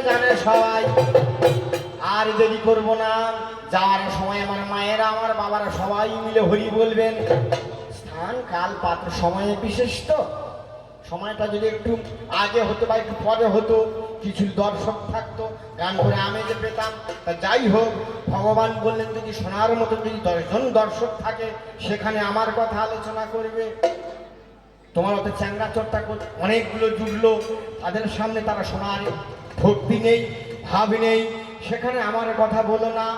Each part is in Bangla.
জানে সবাই। আর দেরি করবো না, যাওয়ার সময় আমার মায়েরা আমার বাবারা সবাই মিলে হরি বলবেন। স্থান কাল পাত্র সময়ে বিশেষ তো, সময়টা যদি একটু আগে হতো বা একটু পরে হতো, কিছু দর্শক থাকতো, গান করে আমি যে পেতাম। তা যাই হোক, ভগবান বললেন যদি শোনার মতো যদি 10 জন দর্শক থাকে, সেখানে আমার কথা আলোচনা করবে। তোমার অত চ্যাংরা চর্চা অনেকগুলো জুড়লো, তাদের সামনে তারা শোনার ভক্তি নেই, ভাব নেই, সেখানে আমার কথা বলো না।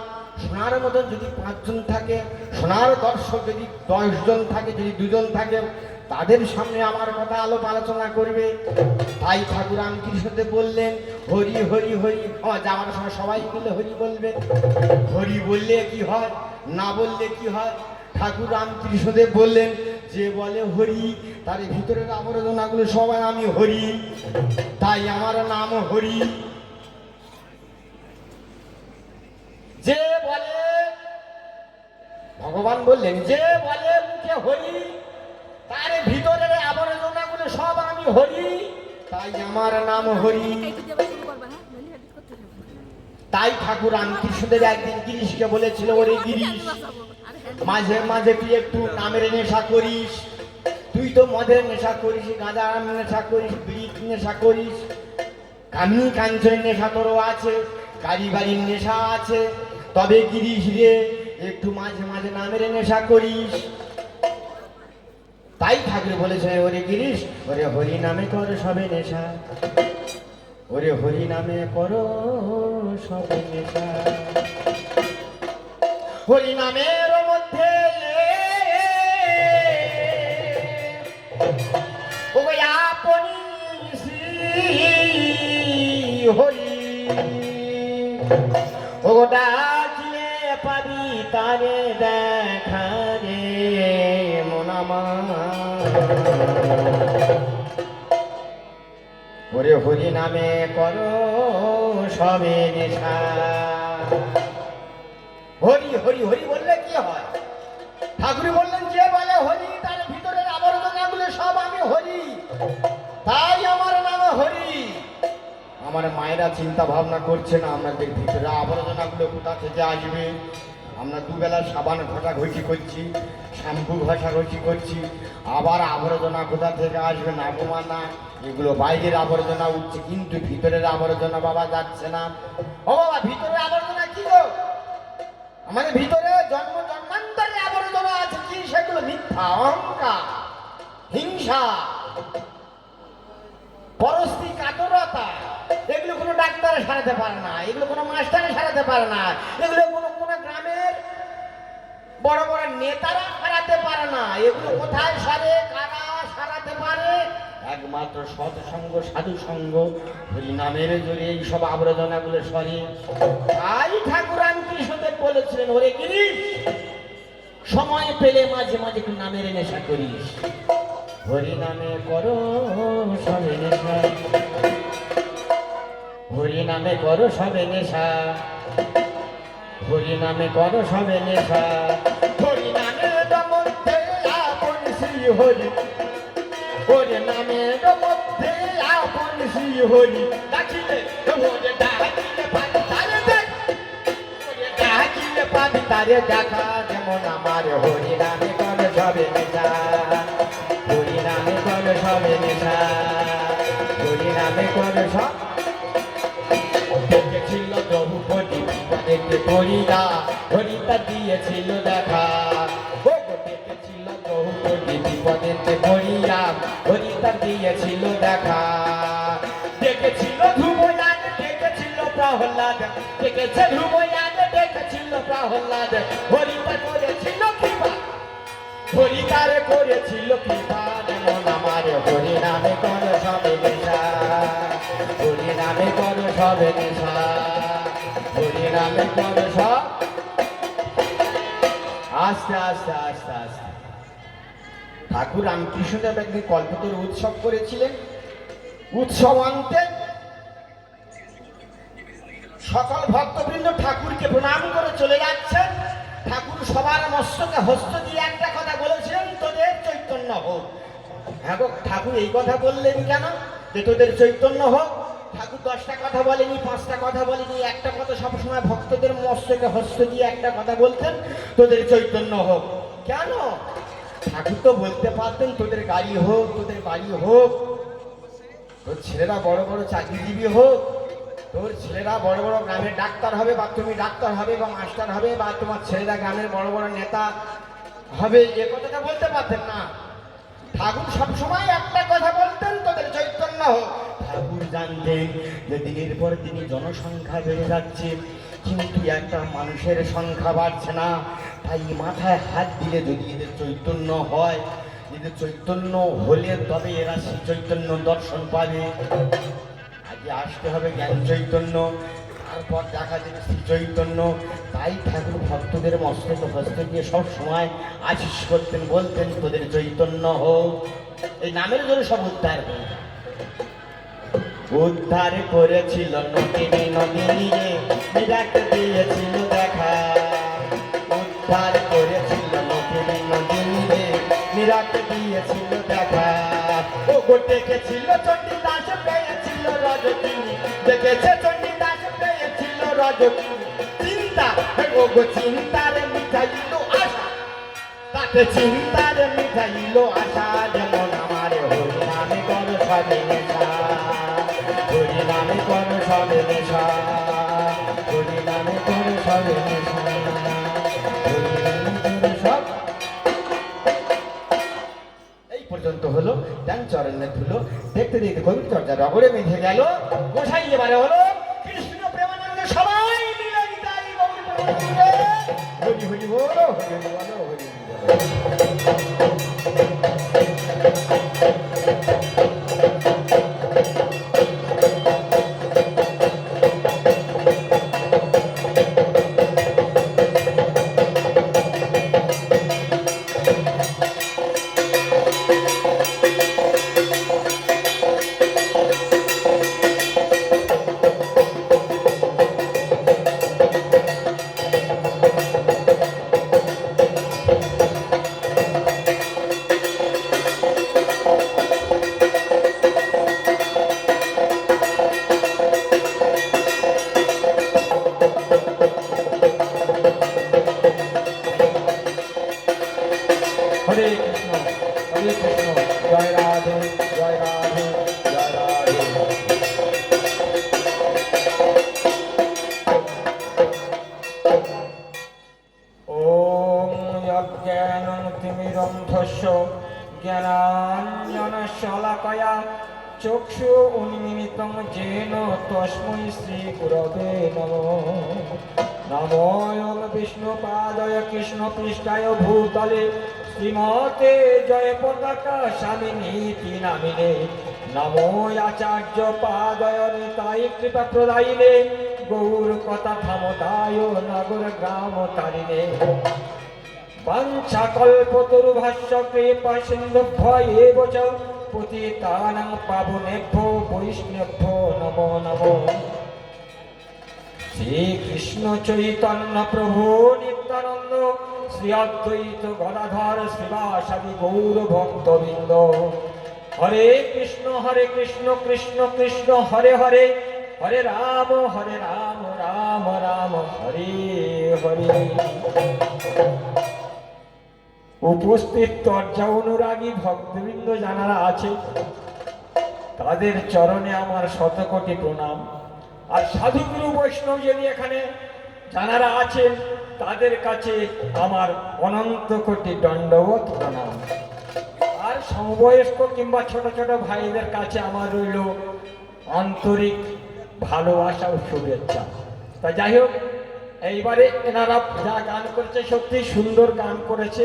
শোনার মতন যদি 5 জন থাকে, শোনার দর্শক যদি 10 জন থাকে, যদি 2 জন থাকে, তাদের সামনে আমার কথা আলোচনা করবে। তাই ঠাকুর রামকৃষ্ণদেব বললেন হরি হরি হরি। যাওয়ার সময় সবাই মিলে হরি বলবে। হরি বললে কি হয়, না বললে কি হয়? ঠাকুর রামকৃষ্ণদেব বললেন যে বলে হরি, তার ভিতরের আবর্জনাগুলো সবাই আমি হরি, তাই আমার নাম হরি। যে বলে, ভগবান বললেন যে বলে মুখে হরি, তার ভিতরের আবর্জনাগুলো সব আমি হরি, তাই আমার নাম হরি। তাই ঠাকুর রামকৃষ্ণদেব একদিন গিরিশকে বলেছিল, ওরে গিরিশ, মাঝে মাঝে তুই একটু নামের নেশা করিস। তুই তো মদের নেশা করিস, গাঁজার নেশা করিস, বিড়ির নেশা করিস, কামিনী কাঞ্চনের নেশা তোরও আছে, গাড়ি বাড়ির নেশা আছে। তবে গিরিশ রে, একটু মাঝে মাঝে নামের নেশা করিস। তাই ঠাকুর বলেছে, ওরে গিরিশ, ওরে হরি নামে কর সবে নেশা, ওরে হরি নামে করো সবে নেশা। হরি নামের মধ্যে আপনি হরি, ও ডাকিলে পাবি তারে দেখা রে মন আমার। ওরে হরি নামে করো সবে নেশা। হরি হরি হরি বললে কি হয়? ঠাকুর বললেন যে বলে হরি, তার ভিতরের আবর্জনাগুলো সব আমি হরি, তাই আমার নাম হরি। আমার মায়েরা চিন্তা ভাবনা করছে না আমাদের ভিতরে আবর্জনাগুলো কোথা থেকে আসবে। আমরা দুবেলা সাবান ঘষাঘষি করছি, শ্যাম্পু ঘষাঘষি করছি, আবার আবর্জনা কোথা থেকে আসবে না বোমা না, এগুলো বাইরের আবর্জনা উঠছে, কিন্তু ভিতরের আবর্জনা বাবা যাচ্ছে না। ও বাবা, ভিতরের আবর্জনা কি গো? আমাদের ভিতরে জন্ম জন্মান্তরের আবর্জনা আছে। কি সেগুলো? মিথ্যা, অহংকার, হিংসা, পরস্পর কাতরতা। এগুলো কোনো ডাক্তারে সারাতে পারে না, এগুলো কোনো মাস্টারে সারাতে পারে না, এগুলো কোনো কোনো গ্রামের বড় বড় নেতারা সারাতে পারে না। এগুলো কোথায় সারে, কারা সারাতে পারে? একমাত্র সৎসঙ্গ, সাধু সঙ্গ, হরি নামের জোরে এইসব আবর্জনাগুলো সরে। তাই ঠাকুর রামকৃষ্ণদেব বলেছিলেন, ওরে গিরিশ, সময় পেলে মাঝে মাঝে একটু নামের নেশা করিস, হরি নামে করো সবে নেশা, হরি নামে করো সবে নেশা, হরি নামে করো সবে নেশা। হরি নামের মধ্যে আপন শ্রী হরি, হরি নামের মধ্যে আপন শ্রী হরি। ডাকিলে ওরে ডাকিলে পাবি তারে দেখ, ওরে ডাকিলে পাবি তারে দেখা, যেমন আমার হরি নামে করো সবে নেশা, হরি নামে করো সবে নেশা, হরি নামে করো সব। দেখেছিল দ্রৌপদী বিপদেতে পড়িয়া, হরিতা দিয়েছিল দেখা। ও দেখেছিল দ্রৌপদী বিপদেতে পড়িয়া, হরিতা দিয়েছিল দেখা। দেখেছিল ধ্রুবয়ান, দেখেছিল প্রহ্লাদ, দেখেছে ধ্রুবয়ান, দেখেছিল প্রহ্লাদ, হরিতা করেছিল কৃপা, হরিতার করেছিল কৃপা। যেমন আমার হরি নামে করো সবে নেশা, হরি নামে করো সবে নেশা, হরি নামে করো সব। আস্তে আস্তে আস্তে আস্তে ঠাকুর রামকৃষ্ণদেব একদিন কল্পতরু উৎসব করেছিলেন। উৎসব আনতে সকল ভক্তবৃন্দ ঠাকুরকে প্রণাম করে চলে যাচ্ছেন। ঠাকুর সবার মস্তকে হস্ত দিয়ে একটা কথা বলেছিলেন, তোদের চৈতন্য হোক। হ্যাঁ গো, ঠাকুর এই কথা বললেন কেন যে তোদের চৈতন্য হোক? ঠাকুর 10টা কথা বলেনি, 5টা কথা বলেনি, একটা কথা সবসময় ভক্তদের মস্তকে হস্ত দিয়ে একটা কথা বলতেন, তোদের চৈতন্য হোক। কেন? ঠাকুর তো বলতে পারতেন তোদের গাড়ি হোক, তোদের বাড়ি হোক, তোর ছেলেরা বড় বড় চাকরিজীবী হোক, তোর ছেলেরা বড় বড় গ্রামের ডাক্তার হবে, বা তুমি ডাক্তার হবে বা মাস্টার হবে, বা তোমার ছেলেরা গ্রামের বড় বড় নেতা হবে, এ কথাটা বলতে পারতেন না। ঠাকুর সবসময় একটা কথা বলতেন, তোদের চৈতন্য হোক। ঠাকুর জানতেন যে দিনের পর দিনই জনসংখ্যা বেড়ে যাচ্ছে, কিন্তু একটা মানুষের সংখ্যা বাড়ছে না। তাই মাথায় হাত দিলে যদি এদের চৈতন্য হয়, এদের চৈতন্য হলে তবে এরা সেই চৈতন্য দর্শন পাবে। আগে আসতে হবে জ্ঞান চৈতন্য, তারপর দেখা যাবে শ্রী চৈতন্য। তাই ঠাকুর ভক্তদের মস্তকে হস্ত দিয়ে সব সময় আশিস করতেন, বলতেন তোদের চৈতন্য হোক। এই নামের জন্য সব উদ্ধার হয়ে যায়। উদ্ধার করেছিল নদিনী, নদিনী রে মীরাকে দিয়েছিল দেখা। উদ্ধার করেছিল নদিনী, নদিনী রে মীরাকে দিয়েছিল দেখা। ও গো ডেকেছিল চণ্ডীদাস, পেয়েছিল রজকিনী, ডেকেছে চণ্ডীদাস, পেয়েছিল রজকিনী। চিন্তা, ও গো চিন্তার মিটাইল আশা, তাতে চিন্তার মিটাইল আশা। যেমন আমার হরি নামে কর সবে নেশা, হরি নামে কর সবে নেশা, হরি নামে কর সবে নেশা, হরি নামে কর সব। এই পর্যন্ত হলো ধ্যান চরণের ধুলো। দেখতে দেখতে কবির চর্চা রগড়ে বেঁধে গেল। গোসাই এবারে হলো কৃষ্ণ প্রেমানন্দে সবাই মিলে গীতাই গৌরী প্রেমানন্দে হরি হরি বলো, হরি হরি বলো, হরি হরি হরে কৃষ্ণ, হরে কৃষ্ণ, জয় রাধে, জয় রাধে, জয় রাধে। ওম অজ্ঞানতিমিরন্ধস্য জ্ঞানাঞ্জনশলাকয়া চক্ষু উন্মিলিतं येन তস্मै শ্রীগুরবে নমঃ। নমোऽয়ং বিষ্ণুপাদায় কৃষ্ণপৃষ্ঠায় ভূতলে শ্রীমতে জয় পতাকা স্বামিনীতি নামিনে। নমো আচার্য পাদয় নিতাই কৃপা প্রদায়িনে গৌর কথা থামতায় নগর গ্রাম তারিণে। বাঞ্ছাকল্পতরুভ্যশ্চ কৃপা সিন্ধুভ্য এব চ পতিতানাং পাবনেভ্যো বৈষ্ণবেভ্যো নমো নমো। শ্রীকৃষ্ণ চৈতন্য প্রভু নিত্যানন্দ শ্রী অদ্বৈত গদাধর শ্রীবাসাদি গৌর ভক্তবৃন্দ। হরে কৃষ্ণ কৃষ্ণ কৃষ্ণ হরে হরে, হরে রাম রাম রাম হরে হরে। উপস্থিত তর্জা অনুরাগী ভক্তবৃন্দ যারা আছে তাদের চরণে আমার শতকোটি প্রণাম। আর সাধুগুরু বৈষ্ণব যদি এখানে যারা আছেন তাদের কাছে আমার অনন্ত কোটি দণ্ডবত প্রণাম। আর সমবয়স্ক কিংবা ছোট ছোট ভাইদের কাছে আমার রইল আন্তরিক ভালোবাসা ও শুভেচ্ছা। তা যাই হোক, এইবারে এনারা যা গান করেছে সত্যি সুন্দর গান করেছে।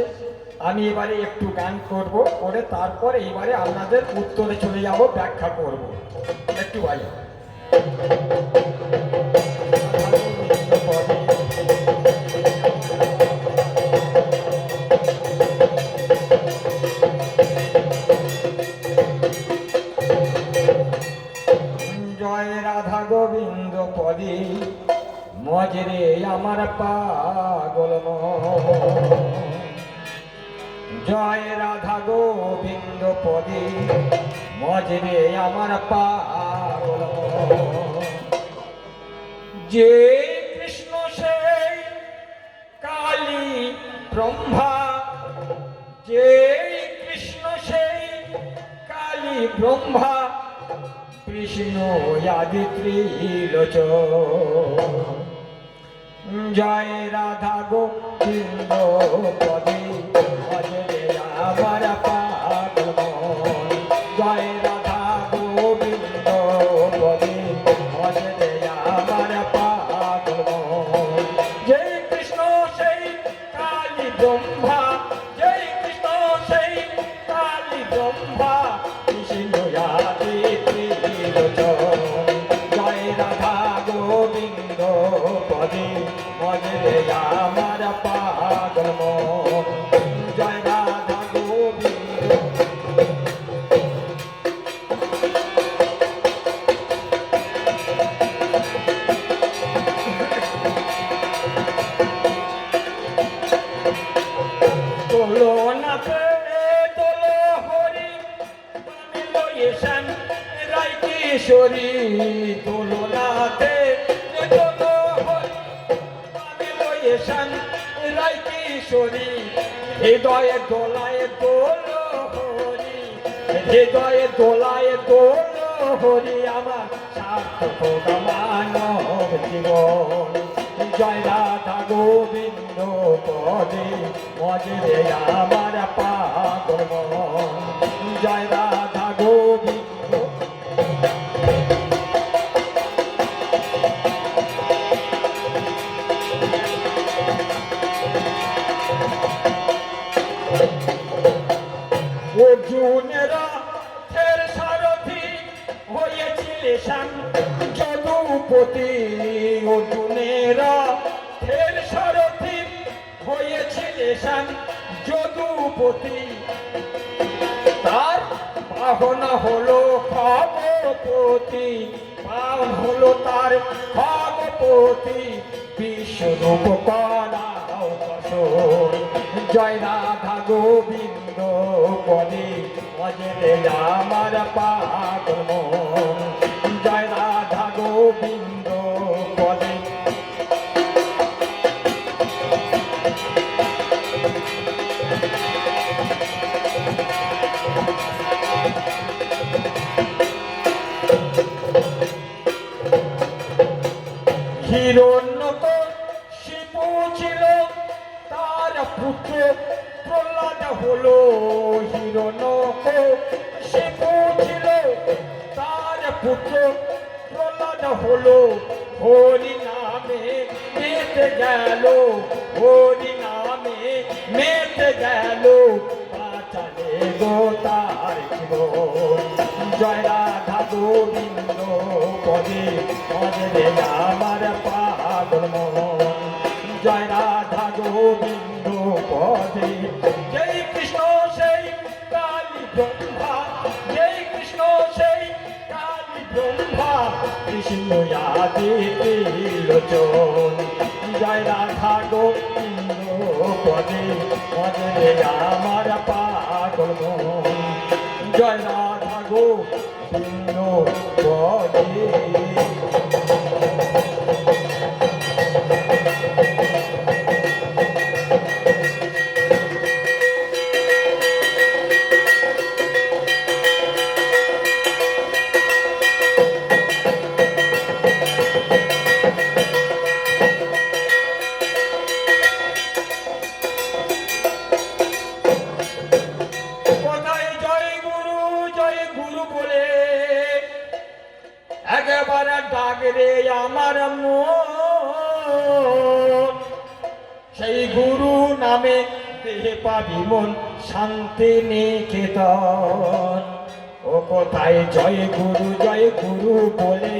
আমি এবারে একটু গান করব, করে তারপর এইবারে আপনাদের উত্তরে চলে যাব, ব্যাখ্যা করব একটু আগে। জয় রাধা গোবিন্দ পদে মজরে আমার পাগল মন। জয় রাধা গোবিন্দ পদে মজরে আমার পাগল মন। যে কৃষ্ণ সেই কালী ব্রহ্মা, যে কৃষ্ণ সেই কালী ব্রহ্মা, কৃষ্ণ আদি ত্রিলোচন। জয় রাধা গোবিন্দ পদে ভজরে আমার পাগল মন। জয় রাধা গোবিন্দ পদে ভজরে আমার পাগল মন। জয় কৃষ্ণ সেই কালী ব্রহ্মা, জয় কৃষ্ণ সেই কালী ব্রহ্মা, কৃষ্ণ আদি ত্রিলোচন। জয় রাধা গোবিন্দ পদে ভজরে আমার পাগল মন। জয় রাধা গোবিন্দ। তোলো নাথে তোলো হরি, আমি লয়েছেন রায় কিশোরী। তোলো নাথে তোলো হরি, আমি লয়েছেন রায় কিশোরী। হৃদয়ে দোলায় দোলো হরি, হৃদয়ে দোলায় দোলো হরি, আমার সার্থক মানব জীবন। জয় রাধা গোবিন্দ পদে ভজরে আমার পাগল মন। জয় রাধা গোবিন্দ। অর্জুনেরা ফের সারথি হয়েছিলেন যদুপতি। অর্জুনেরা ফের সারথি হয়েছিলেন যদুপতি। তার বাহন হলো খগপতি, বাহন হলো তার খগপতি। বিশ্বরূপ করাও কসর। জয় রাধা গোবিন্দ পদে ভজরে আমার পাগল মন। জয় রাধা গোবিন্দ পদে। হিরণ্যকশিপু ছিল তার পুত্র, প্রহ্লাদ হলো। হিরণ্যকশিপু ছিল তার পুত্র, প্রহ্লাদ হলো। হরি নামে মেতে গেল, হরি নামে মেতে গেল, বাঁচালে গো তার জীবন। জয় রাধা গোবিন্দ পদে ভজরে আমার পাগল মন। জয় রাধা গোবিন্দ পদে। জয় কৃষ্ণ সেই কালী ব্রহ্মা, জয় কৃষ্ণ সেই কালী ব্রহ্মা, কৃষ্ণ আদি ত্রিলোচন। জয় রাধা গোবিন্দ পদে ভজরে আমার পাগল মন। জয় রাধা গোবিন্দ পদে। কোথায় জয় গুরু বলে একেবারে ডাক রে আমার মন। সেই গুরু নামে দেহে পাবি মন শান্তি নিকেতন। ও কোথায় জয় গুরু বলে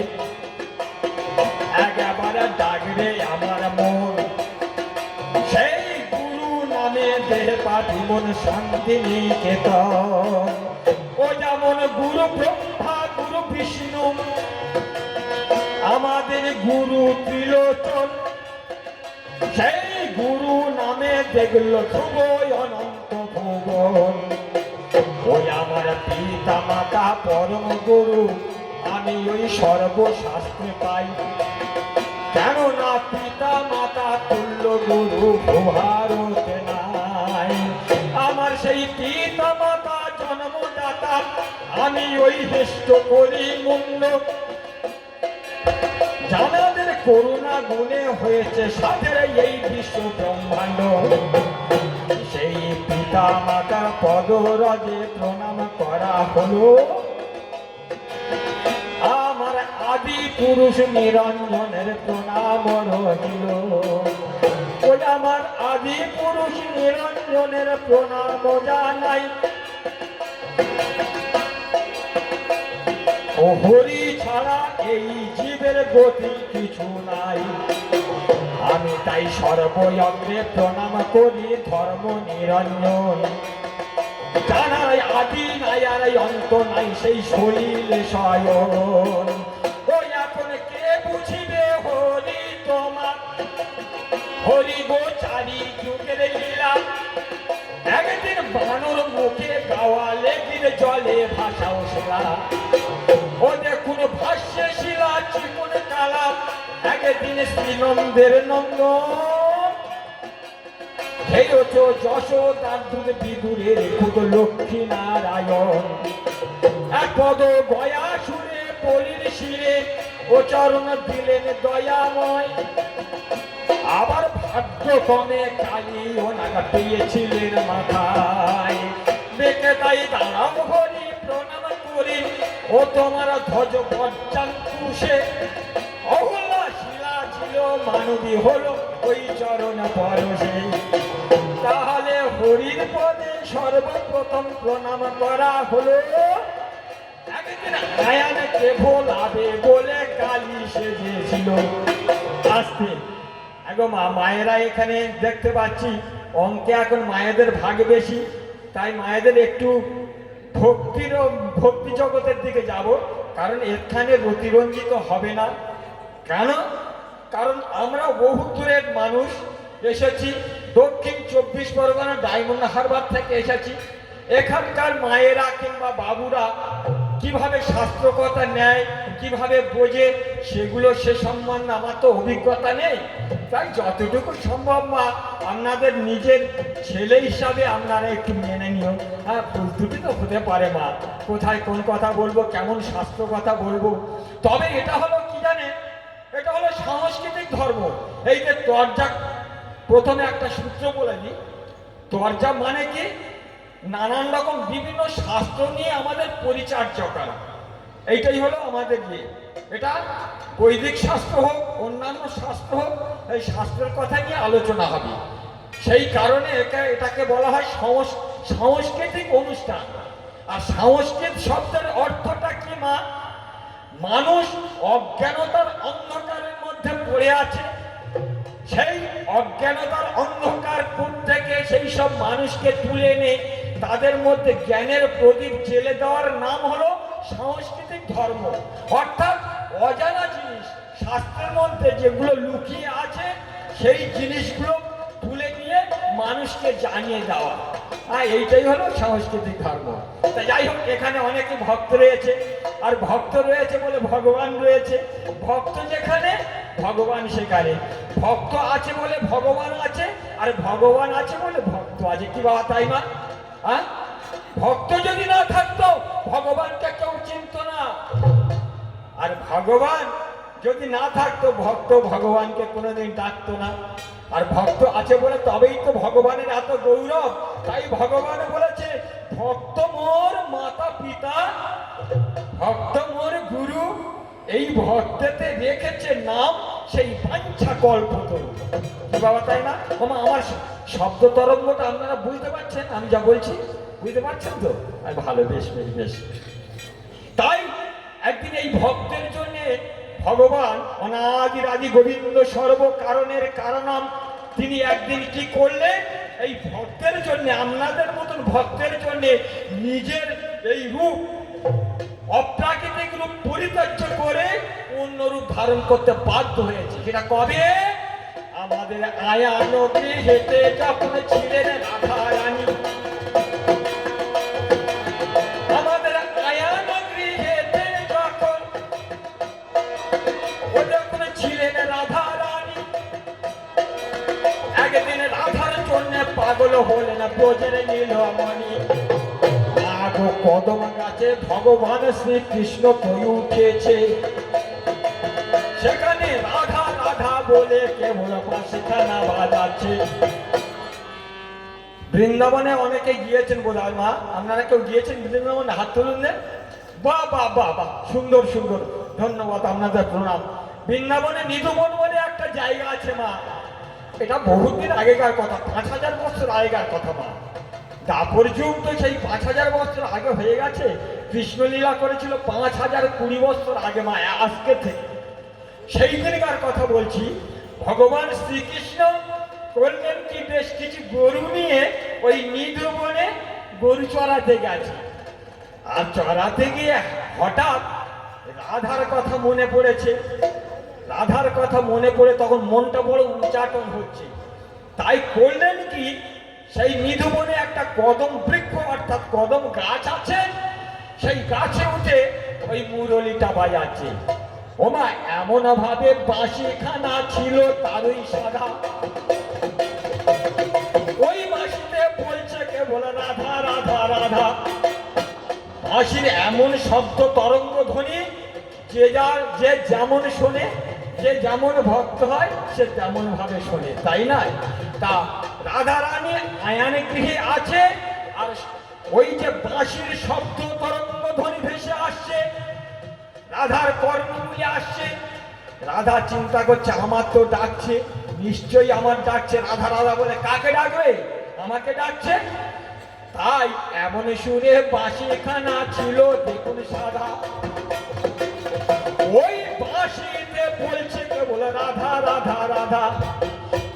একেবারে ডাক রে আমার মন। সেই গুরু নামে দেহে পাবি মন শান্তি নিকেতন। ও যেমন গুরু ব্রহ্মা গুরু বিষ্ণু, আমাদের গুরু ত্রিলোচন। সেই গুরু নামে দেখল ধ্রুব অনন্ত ভুবন। ওই আমার পিতা মাতা পরম গুরু, আমি ওই সর্বশাস্ত্রে পাই। কেননা পিতা মাতা তুল্য গুরু ভারতে নাই। আমার সেই পিতা মাতা জন্মদাতা, আমি ওই হেষ্ট করি মুন্ড, যাদের করুণা গুণে হয়েছে সাথে এই বিশ্ব ব্রহ্মাণ্ড। সেই পিতা মাতার পদরজে প্রণাম করা হলো আমার আদি পুরুষ নিরঞ্জনের প্রণাম রহিল। ওই আমার আদি পুরুষ নিরঞ্জনের প্রণাম জানাই। ও হরি ছাড়া এই জীবের গতি কিছু নাই। আমি তাই সর্বয়ত্রে প্রণাম করি ধর্ম নিরঞ্জন, জানাই আদি নাই আর অন্ত নাই সেই সলিলে শয়ন। ওই এখন কে বুঝিবে হরি তোমার, হরি গো চারি যুগের লীলা। একদিন বানর মুখে গাওয়া লেগির জলে ভাষাও শিলা। ও দেখুন ভাষ্যে শিলা চিকুন কালা, একদিন শ্রীনন্দের নন্দন। হেয়চ যশোদার দুধ বিদুরের খুদ লক্ষ্মী নারায়ণ। এক পদ গয়া সুরে পলির শিরে ও চরণ দিলেন দয়াময়। আবার ভাগ্যক্রমে কালী ও নাগা পেয়েছিলেন মাথায়। দেখে তাই দাঁড়াও হরি প্রণাম করি, ও তোমার ধ্বজ বজ্জান কুশে। অহল্যা শিলা ছিল মানবী হলো ওই চরণ পরশে। তাহলে হরির পদে সর্বপ্রথম প্রণাম করা হলো। একদিন আয়ানকে ভোলাবে বলে কালী সেজেছিল। আসতে এখন মায়েরা এখানে দেখতে পাচ্ছি অঙ্কে এখন মায়েদের ভাগ বেশি, তাই মায়েদের একটু ভক্তি জগতের দিকে যাব, কারণ এখানে রতিরঞ্জিত হবে না। কেন? কারণ আমরা বহু দূরের মানুষ এসেছি, দক্ষিণ 24 পরগনা ডায়মন্ড হারবার থেকে এসেছি। এখানকার মায়েরা কিংবা বাবুরা কিভাবে শাস্ত্র কথা নেয়, কিভাবে বোঝে, সেগুলো সে সম্বন্ধে আমার তো অভিজ্ঞতা নেই। তাই যতটুকু সম্ভব মা আপনাদের নিজের ছেলে হিসাবে আপনারা একটু মেনে নিও। হ্যাঁ, ভুল ত্রুটি তো হতে পারে মা, কোথায় কোন কথা বলবো, কেমন শাস্ত্র কথা বলবো। তবে এটা হলো কি জানে, এটা হলো সাংস্কৃতিক ধর্ম। এই যে তরজা, প্রথমে একটা সূত্র বলে দিই। তরজা মানে কি? নানান রকম বিভিন্ন শাস্ত্র নিয়ে আমাদের পরিচর্যা করা, এইটাই হলো আমাদের ইয়ে। এটা বৈদিক শাস্ত্র হোক, অন্যান্য শাস্ত্র হোক, এই শাস্ত্রের কথা নিয়ে আলোচনা হবে। সেই কারণে এটাকে বলা হয় সাংস্কৃতিক অনুষ্ঠান। আর সংস্কৃত শব্দের অর্থটা কি মা? মানুষ অজ্ঞানতার অন্ধকারের মধ্যে পড়ে আছে, সেই অজ্ঞানতার অন্ধকার কূপ থেকে সেই সব মানুষকে তুলে এনে তাদের মধ্যে জ্ঞানের প্রদীপ জেলে দেওয়ার নাম হলো সাংস্কৃতিক ধর্ম। অর্থাৎ অজানা জিনিস শাস্ত্রের মধ্যে যেগুলো লুকিয়ে আছে সেই জিনিসগুলো তুলে নিয়ে মানুষকে জানিয়ে দেওয়া, এইটাই হলো সাংস্কৃতিক ধর্ম। তা যাই হোক, এখানে অনেকে ভক্ত রয়েছে, আর ভক্ত রয়েছে বলে ভগবান রয়েছে। ভক্ত যেখানে ভগবান সেখানে, ভক্ত আছে বলে ভগবান আছে, আর ভগবান আছে বলে ভক্ত আছে। কি বাবা, তাই না? হ্যাঁ, ভক্ত যদি না থাকতো ভগবানকে কেউ চিনত না, আর ভগবান যদি না থাকতো ভক্ত ভগবানকে কোনোদিন ডাকতো না। আর ভক্ত আছে বলে তবেই তো ভগবানের এত গৌরব। তাই ভগবান বলেছে, ভক্ত মোর মাতা পিতা, ভক্ত মোর গুরু। এই ভক্তেতে রেখেছে নাম সেই বাঞ্ছা কল্পতরু। কি বাবা, তাই না? আমার শব্দ তরঙ্গটা আপনারা বুঝতে পারছেন? আমি যা বলছি বুঝতে পারছেন তো? আর ভালো, বেশ বেশ বেশ। তাই একদিন এই ভক্তের জন্য ভগবান অনাদির আদি গোবিন্দ সর্বকারণের কারণম, তিনি একদিন কি করলেন? এই ভক্তের জন্য, আপনাদের মতন ভক্তের জন্য নিজের এই রূপ, অপ্রাকৃতিক রূপ পরিত্যাজ্য করে অন্য রূপ ধারণ করতে বাধ্য হয়েছে। সেটা কবে? আমাদের আয়ান গৃহেতে যখন ছিলেন রাধা রানী, আমাদের আয়ান গৃহেতে যখন ছিলেন রাধা পাগল হলেন ব্রজের নীলমণি। আগো কদম গাছে ভগবান শ্রীকৃষ্ণ কই উঠেছে, সেখানে রাধা রাধা বলে কেবল পাশিখানা বাজাচ্ছে। বৃন্দাবনে অনেকে গিয়েছেন বোধহয় মা, আপনারা কেউ গিয়েছেন বৃন্দাবনে? হাত তুলুন দেন। বাহ বাহ বাহ বাহ, সুন্দর সুন্দর, ধন্যবাদ, আপনাদের প্রণাম। বৃন্দাবনে নিধুবন বলে একটা জায়গা আছে মা, এটা বহুদিন আগেকার কথা, 5000 বছর আগেকার কথা মা। দাপর যুগ তো সেই 5000 বছর আগে হয়ে গেছে। কৃষ্ণলীলা করেছিল 5020 বছর আগে মা, আজকে থেকে। সেই দিনকার কথা বলছি। ভগবান শ্রীকৃষ্ণ করলেন কি, বেশ কিছু গরু নিয়ে ওই নিধুবনে গরু চড়াতে গেছে। আর চড়াতে গিয়ে হঠাৎ রাধার কথা মনে পড়েছে। রাধার কথা মনে পড়ে তখন মনটা বড় উচ্চাটন হচ্ছে। তাই করলেন কি, সেই নিধুবনে একটা কদম বৃক্ষ অর্থাৎ কদম গাছ আছে, সেই গাছে উঠে ওই মুরলিটা বাজাচ্ছে। ওমা এমন ভাবে বাঁশিখানা ছিল তারই সাদা, ওই বাঁশিতে বলছে কেবল রাধা রাধা রাধা। বাঁশির এমন শব্দ তরঙ্গ ধ্বনি, যে যেমন শোনে, যে যেমন ভক্ত হয় সে তেমন ভাবে শোনে, তাই না? তা রাধা রানী আয়ান গৃহে আছে, আর ওই যে বাঁশির শব্দ তরঙ্গ ধ্বনি ভেসে আসছে, রাধার কর্ণমূলে আসছে। রাধা চিন্তা করছে আমার তো ডাকছে, নিশ্চয়ই আমার ডাকছে। রাধা রাধা বলে কাকে ডাকবে? আমাকে ডাকছে। তাই এমন সুরে বাঁশিখানা ছিল দেখুন সাদা, ওই বাঁশিতে বলছে কেবল রাধা রাধা রাধা।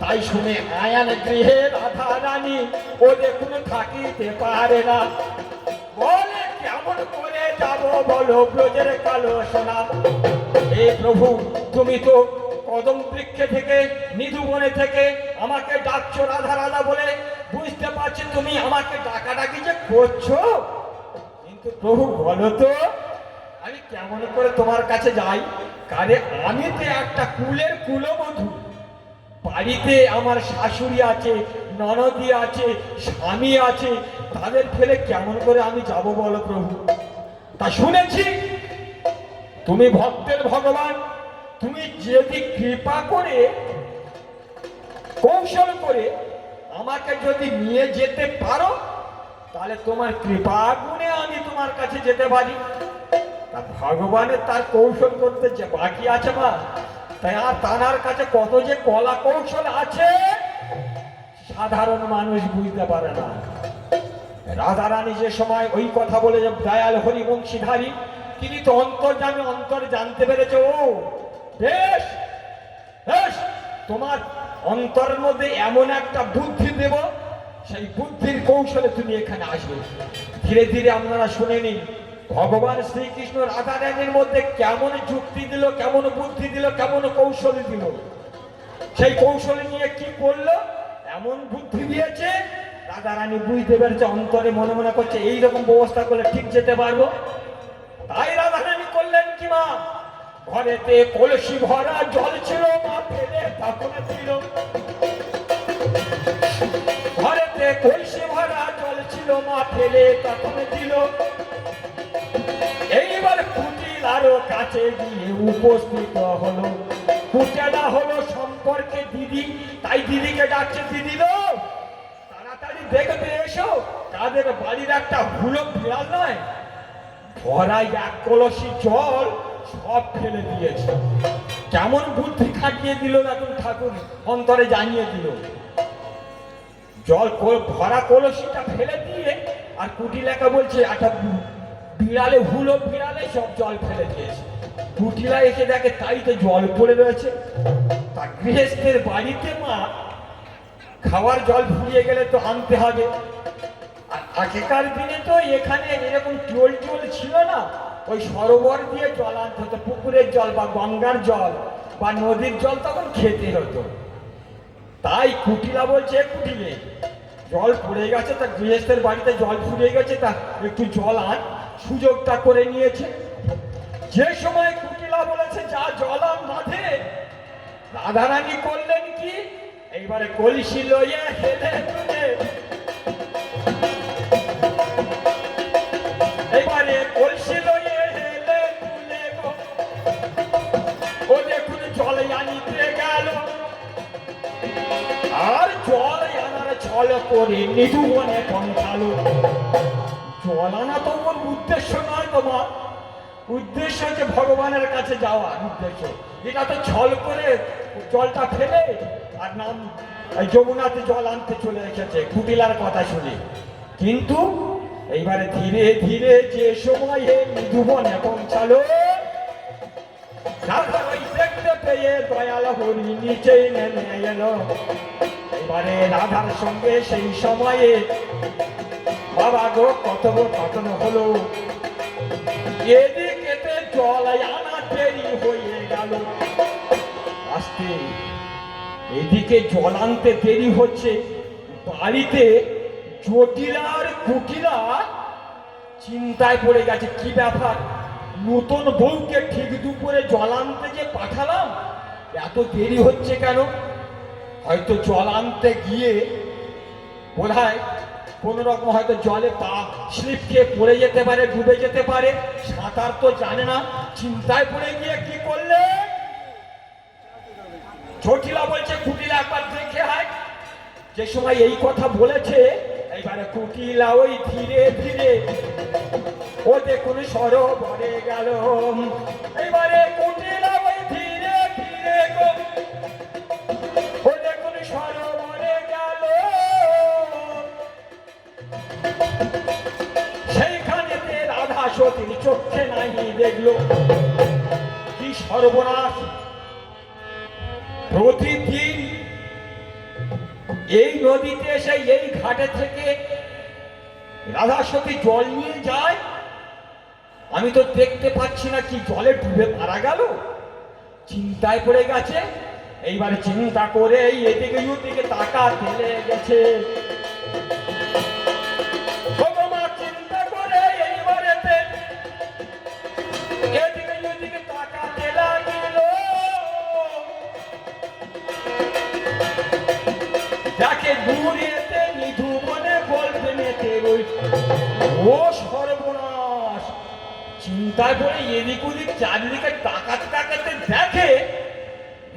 তাই শুনে আয়ান গৃহে রাধা রানী ও দেখুন থাকিতে পারে না, বলে কেমন করে যাব বলো ব্রজের কালো সোনা। হে প্রভু, তুমি তো কদম বৃক্ষে থেকে, নিধুবনে থেকে আমাকে ডাকছো রাধা রাধা বলে, বুঝতে পারছি তুমি আমাকে ডাকাডাকি যে করছো, কিন্তু প্রভু বলো তো আমি কেমন করে তোমার কাছে যাই? কারে আমি তো একটা কুলের কুলবধূ, বাড়িতে আমার শাশুড়ি আছে, ননদি আছে, স্বামী আছে, তাদের ফেলে কেমন করে আমি যাব বলো প্রভু? তা শুনেছি তুমি ভক্তের ভগবান, তুমি যদি কৃপা করে কৌশল করে আমাকে যদি নিয়ে যেতে পারো, তাহলে তোমার কৃপা গুণে আমি তোমার কাছে যেতে পারি। তা ভগবানের তার কৌশল করতে যে বাকি আছে মা, তাই আর তার কাছে কত যে কলা কৌশল আছে সাধারণ মানুষ বুঝতে পারে না। রাধারানী যে সময় ওই কথা বলে যে দয়াল হরিবংশীধারী, তিনি তো অন্তর্যামী, অন্তর জানতে পেরেছে। ও বেশ বেশ, তোমার অন্তরের মধ্যে এমন একটা বুদ্ধি দেব, সেই বুদ্ধির কৌশলে তুমি এখানে আসবে। ধীরে ধীরে আপনারা শুনে নিন ভগবান শ্রীকৃষ্ণ রাধা রানীর মধ্যে কেমন যুক্তি দিল, কেমন বুদ্ধি দিল, কেমন কৌশল দিল। সেই কৌশল নিয়ে কি করলো, এমন বুদ্ধি দিয়েছে রাধা রানী বুঝতে পেরেছে, অন্তরে মনে মনে করছে এইরকম ব্যবস্থা করলে ঠিক যেতে পারবো। তাই রাধা রানী করলেন কি মা, ঘরেতে কলসি ভরা জল ছিল, মা ফেলে তখন ছিল। ঘরেতে কলসি ভরা জল ছিল, মা ফেলে তখন দিল। এইবার কুটিল আরো কাছে গিয়ে উপস্থিত হলো, কুটেলা হলো সম্পর্কে দিদি, তাই দিদিকে ডাকছে, দিদি গো তাড়াতাড়ি দেখতে এসো, তাদের বাড়ির একটা হুলো বিড়াল নয় ভরা এক কলসি জল সব ফেলে দিয়েছে। কেমন বুদ্ধি খাটিয়ে দিল এখন ঠাকুর, অন্তরে জানিয়ে দিল। জল ভরা কলসিটা ফেলে দিয়ে আর কুটিলাকে বলছে একটা বিড়ালে হুলো বিড়ালে সব জল ফেলে দিয়েছে। কুটিলা এসে দেখে তাই তো জল পড়ে রয়েছে। তা গৃহস্থের বাড়িতে মা খাওয়ার জল ফুরিয়ে গেলে তো আনতে হবে, আর আগেকার দিনে তো এখানে এরকম টিউবওয়েল ছিল না, ওই সরোবর দিয়ে জল আনতে হতো, পুকুরের জল বা গঙ্গার জল বা নদীর জল তখন খেতে হতো। তাই কুটিলা বলছে, কুটিলে জল পড়ে গেছে, তা গৃহস্থের বাড়িতে জল ফুরিয়ে গেছে, তা একটু জল আন। সুযোগটা করে নিয়েছে। যে সময় কুটিলা বলেছে যা জল আন বাঁধে, রাধারানী করলেন কি, এই এইবারে কলসি লইয়া হেলে তুলে, এইবারে কলসি লইয়া হেলে তুলে গো, ও দেখুন জল আনিতে গেল, আর জল আনার ছল করে নিধু বনে পৌঁছালো। জল আনা তো ওর উদ্দেশ্য নয় তোমার, উদ্দেশ্য হচ্ছে ভগবানের কাছে যাওয়ার উদ্দেশ্য। এটা তো ছল করে জলটা ফেলে আর নাম এই যমুনাতে জল আনতে চলে এসেছে কুটিলার কথা শুনে। কিন্তু এইবারে ধীরে ধীরে যে সময়ে নিধুবনে পৌঁছালো, রাধা ওই দেখতে পেয়ে দয়াল হরি নিচেই নেমে এলো। এবারে রাধার সঙ্গে সেই সময়ে বাবা গো কথোপকথন হলো। এদিকেতে জল আনা দেরি হয়ে গেল, আসতে এদিকে জল আনতে দেরি হচ্ছে। বাড়িতে জটিলা আর কুটিলা চিন্তায় পড়ে গেছে, কি ব্যাপার, নতুন বউকে ঠিক দুপুরে জল আনতে যে পাঠালাম, এত দেরি হচ্ছে কেন? হয়তো জল আনতে গিয়ে বোধহয় কোন রকম হয়তো জলে পা স্লিপ খেয়ে পড়ে যেতে পারে, ডুবে যেতে পারে, সাঁতার তো জানে না। চিন্তায় পড়ে গিয়ে কি করলে, জটিলা বলছে কুটিলা একবার দেখে আয়। যে সময় এই কথা বলেছে, এইবারে কুটিলা ওই ধীরে ধীরে ও দেখুন সরোবরে গেল। এইবারে কুটিলা ওই ধীরে ধীরে গো, ও দেখুন সরোবরে গেল। সেইখানেতে রাধা সতীর চোখে নাই দেখলো, কি সর্বনাশ। প্রতিদিন এই নদীতে এসে এই ঘাটে থেকে রাধা সতী জল নিয়ে যায়, আমি তো দেখতে পাচ্ছি না, কি জলে ডুবে মারা গেল। চিন্তায় পড়ে গেছে। এইবারে চিন্তা করে এদিকে ওদিকে টাকা ফেলে গেছে। ভগবান চিন্তা করে এইবারেতে এদিকে ওদিকে টাকা ফেলা গেল। যাকে দূরেতে নিধু বনে বলতে মেতে রই, ও সর্বনাশ। চিন্তায় করে এদিক ওদিক চারিদিকে তাকাতে তাকাতে দেখে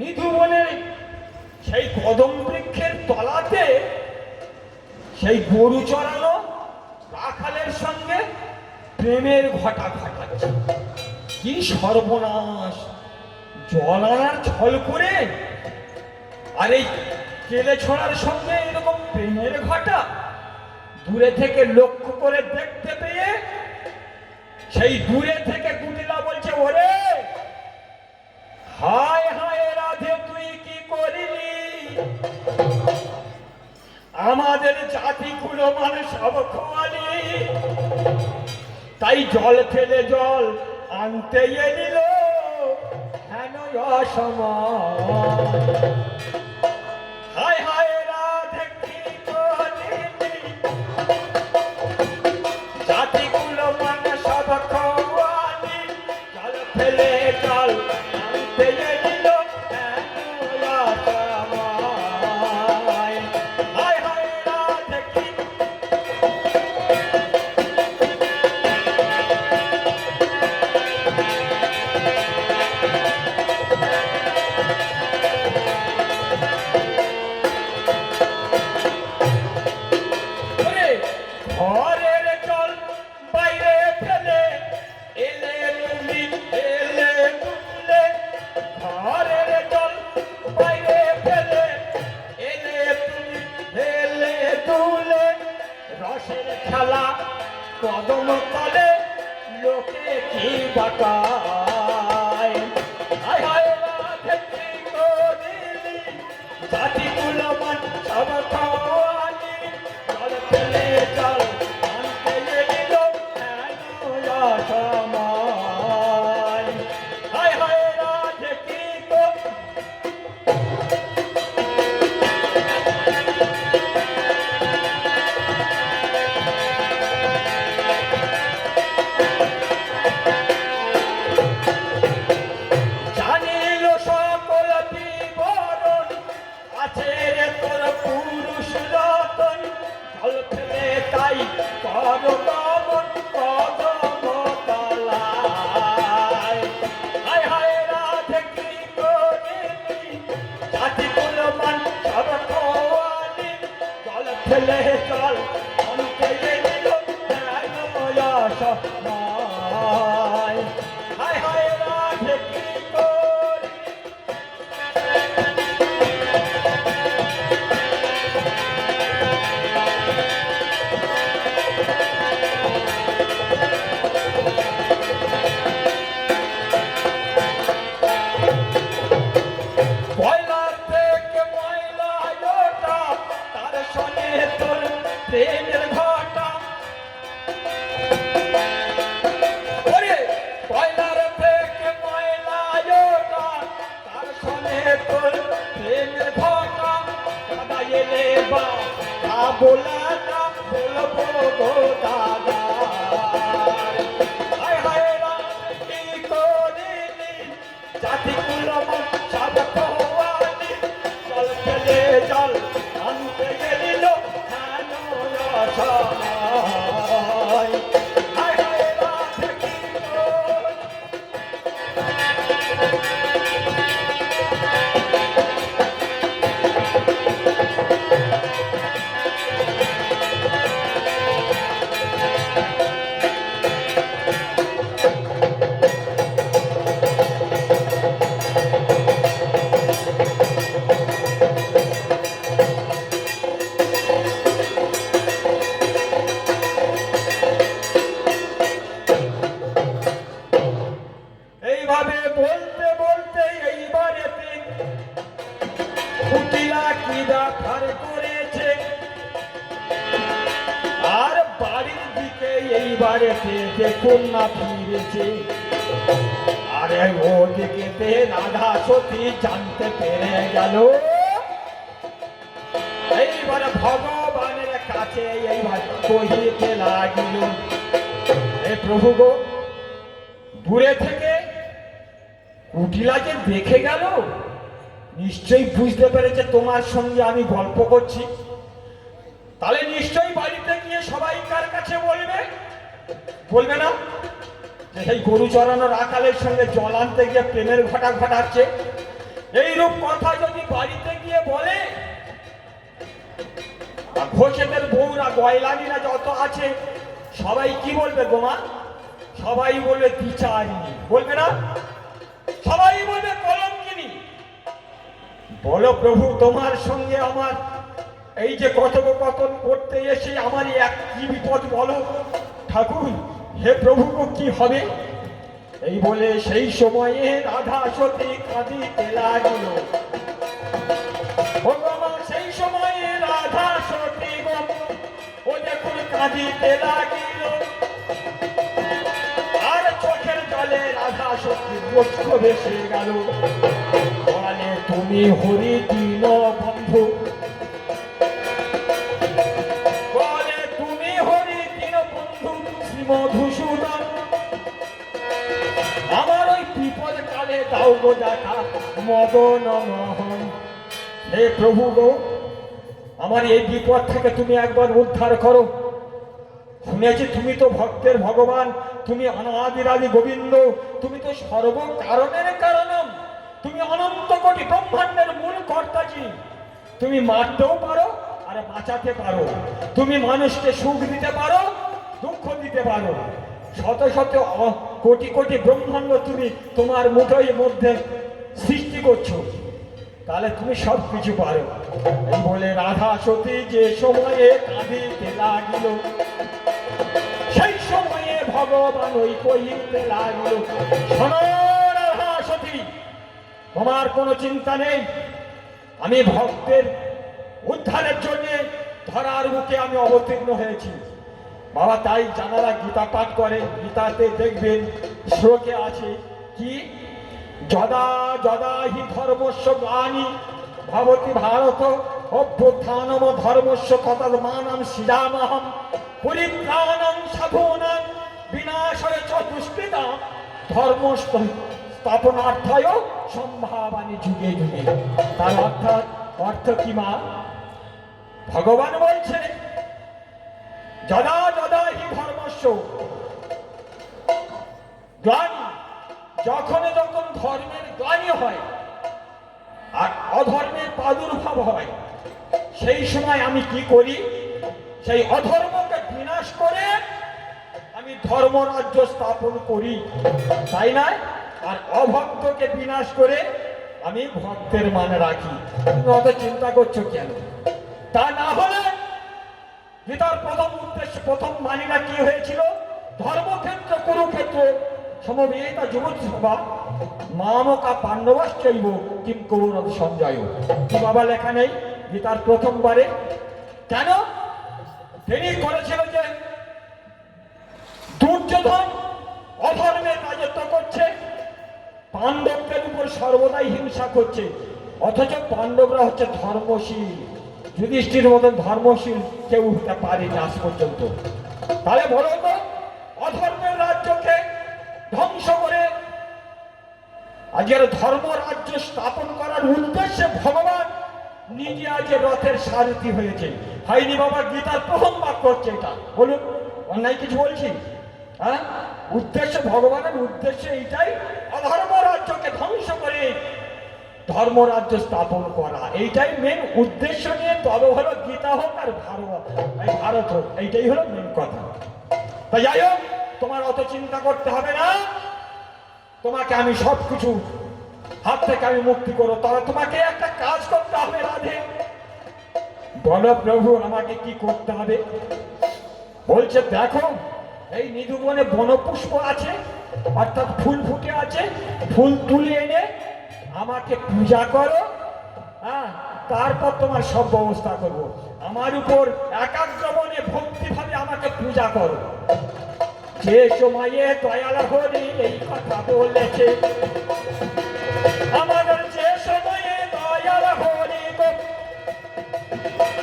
নিধু বনের সেই কদম বৃক্ষের তলাতে সেই গরু চড়ানো রাখালের সঙ্গে প্রেমের ঘটা ঘটাচ্ছে। কি সর্বনাশ, জল আনার ছল করে আর এই কেলে ছোড়ার সঙ্গে এরকম প্রেমের ঘটা। দূরে থেকে লক্ষ্য করে দেখতে পেয়ে সেই দূরে থেকে কুটিলা বলছে, ওরে হায় হায় রাধে, তুই কি করলি? আমাদের জাতিগুলো মানে সব খোয়ালি, তাই জল ফেলে জল আনতে এলিল হেন অসময়। হায় হায় রাধে, কি করলি? জাতিগুলো মানে সব খোয়ালি, জল ফেলে জল আনতে এলিল হেন অসময়। হায় হায় রাধে, কি তোর প্রেমের ঘটা দাদা এলে বা বলে না বলবো গো দাদা হায় হায় রাম কি করিনি জাতি কুলম সব খোয়ানি জল ফেলে জল আনতে গেলিল হায় হায় রাম কি করিনি এইভাবে বলতে বলতে এইবারে কুটিলা কি দেখার করেছে আর বাড়ির দিকে এইবারে দেখুন না ফিরেছে আরে ওদিকে রাধা সতী জানতে পেরে গেল এইবার ভগবানের কাছে এইবার কহিতে লাগিল হে প্রভু গো দূরে থেকে কুটিলা যে দেখে গেল নিশ্চয়ই বুঝতে পেরেছে তোমার সঙ্গে আমি গল্প করছি তাহলে নিশ্চয়ই বাড়িতে গিয়ে সবাই কার কাছে বলবে বলবে না যে সেই গরু চড়ানোর আকালের সঙ্গে জল আনতে গিয়ে প্রেমের ঘটা ঘটাচ্ছে এইরূপ কথা যদি বাড়িতে গিয়ে বলে ঘোষেদের বউরা গয়লানিরা যত আছে সবাই কি বলবে গোমা সবাই বলবে বিচারিণী বলবে না সবাই বলবে কলঙ্কিনী বলো প্রভু তোমার সঙ্গে আমার এই যে কথোপকথন করতে এসে আমার এক কি বিপদ বলো ঠাকুর হে প্রভু কি হবে এই বলে সেই সময়ে রাধা সতী কাঁদিতে লাগিল ভগবান সেই সময়ে রাধা সতী ও দেখুন কাঁদিতে লাগিল আর চোখের জলে রাধা সতী মুখ ভেসে গেল বলে তুমি হরি দিন বন্ধু বলে তুমি হরি দিন বন্ধু শ্রী মধুসূদন আমার ওই বিপদ কালে দাও গো দেখা মদন মোহন হে প্রভু গো আমার এই বিপদ থেকে তুমি একবার উদ্ধার করো শুনেছি তুমি তো ভক্তের ভগবান তুমি অনাদিরাদি গোবিন্দ তুমি তো সর্ব কারণের কারণম তুমি অনন্ত কোটি ব্রহ্মাণ্ডের মূল কর্তাজি তুমি মারতেও পারো আর বাঁচাতে পারো তুমি মানুষকে সুখ দিতে পারো দুঃখ দিতে পারো শত শত কোটি কোটি ব্রহ্মাণ্ড তুমি তোমার মুঠোর মধ্যে সৃষ্টি করছো তাহলে তুমি সব কিছু পারো এই বলে রাধা সতী যে সময়ে কাঁদিতে লাগিল সেই সময়ে ভগবান ওই কহিতে লাগিল শোনো রাধা সতী তোমার কোনো চিন্তা নেই আমি ভক্তের উদ্ধারের জন্য ধরার মুখে আমি অবতীর্ণ হয়েছি বাবা তাই জানারা গীতা পাঠ করে গীতাতে দেখবেন শ্লোকে আছে কি যদা যদা হি ধর্মস্য গ্লানি ভবতি ভারত অভ্যুত্থানম ধর্মস্য তদমানম সৃজামহম পরিত্রাণং সাধূনাং বিনাশায় চ দুষ্কৃতাম ধর্মস্য স্থাপনার্থায় সম্ভাবানি যুগে যুগে তার অর্থ কি মা ভগবান বলছে যদা যদা হি ধর্মস্য গ্লানি যখন যখন ধর্মের গ্লানি হয় আর অধর্মের প্রাদুর্ভাব হয় সেই সময় আমি কি করি সেই অধর্মকে বিনাশ করে আমি ধর্মরাজ্য স্থাপন করি তাই না আর অভক্তকে বিনাশ করে আমি ভক্তের মান রাখি তুমি অত চিন্তা করছো কেন তা না হলে গীতার প্রথম উদ্দেশ্য প্রথম বাণীটা কি হয়েছিল ধর্মক্ষেত্র কুরুক্ষেত্র সমবেত যুবসভা মামকা পাণ্ডবাশ্চৈব কিম কৌরব সঞ্জয় কি বাবা লেখা নেই গীতার প্রথমবারে কেন তিনি করেছিল যে দুর্যোধন অধর্মের রাজত্ব করছে পাণ্ডবদের উপর সর্বদাই হিংসা করছে অথচ পাণ্ডবরা হচ্ছে ধর্মশীল, যুধিষ্ঠির মতন ধর্মশীল কেউ হতে পারেনি আজ পর্যন্ত। তাহলে বলো তো, অধর্মের রাজ্যকে ধ্বংস করে আজকের ধর্ম রাজ্য স্থাপন করার উদ্দেশ্যে ভগবান নিজে আজ রথের সারথি হয়েছে। হয়নি বাবা? গীতার প্রথম বাক্য হচ্ছে এটা। বলুন, অন্যায় কিছু বলছি? হ্যাঁ, উদ্দেশ্য, ভগবানের উদ্দেশ্য এইটাই, অধর্ম রাজ্যকে ধ্বংস করে ধর্মরাজ্য স্থাপন করা। এইটাই মেন উদ্দেশ্য নিয়ে তবে হলো গীতা হোক আর ভারত হোক, এইটাই হলো মেন কথা। তাই যাই হোক, তোমার অত চিন্তা করতে হবে না, তোমাকে আমি সবকিছু হাত থেকে আমি মুক্তি করো। তবে তোমাকে একটা কাজ করতে হবে রাধে। বলো প্রভু, আমাকে কি করতে হবে? বলছে দেখো, এই নিধুবনে বনপুষ্প আছে, অর্থাৎ ফুল ফুটে আছে, ফুল তুলে এনে আমাকে পূজা করো। হ্যাঁ, তারপর তোমার সব ব্যবস্থা করবো। আমার উপর একাগ্র মনে ভক্তিভাবে আমাকে পূজা করো। যে সময়ে দয়াল হরি এই কথা বলেছে, আমাদের যে সময়ে দয়াল হরি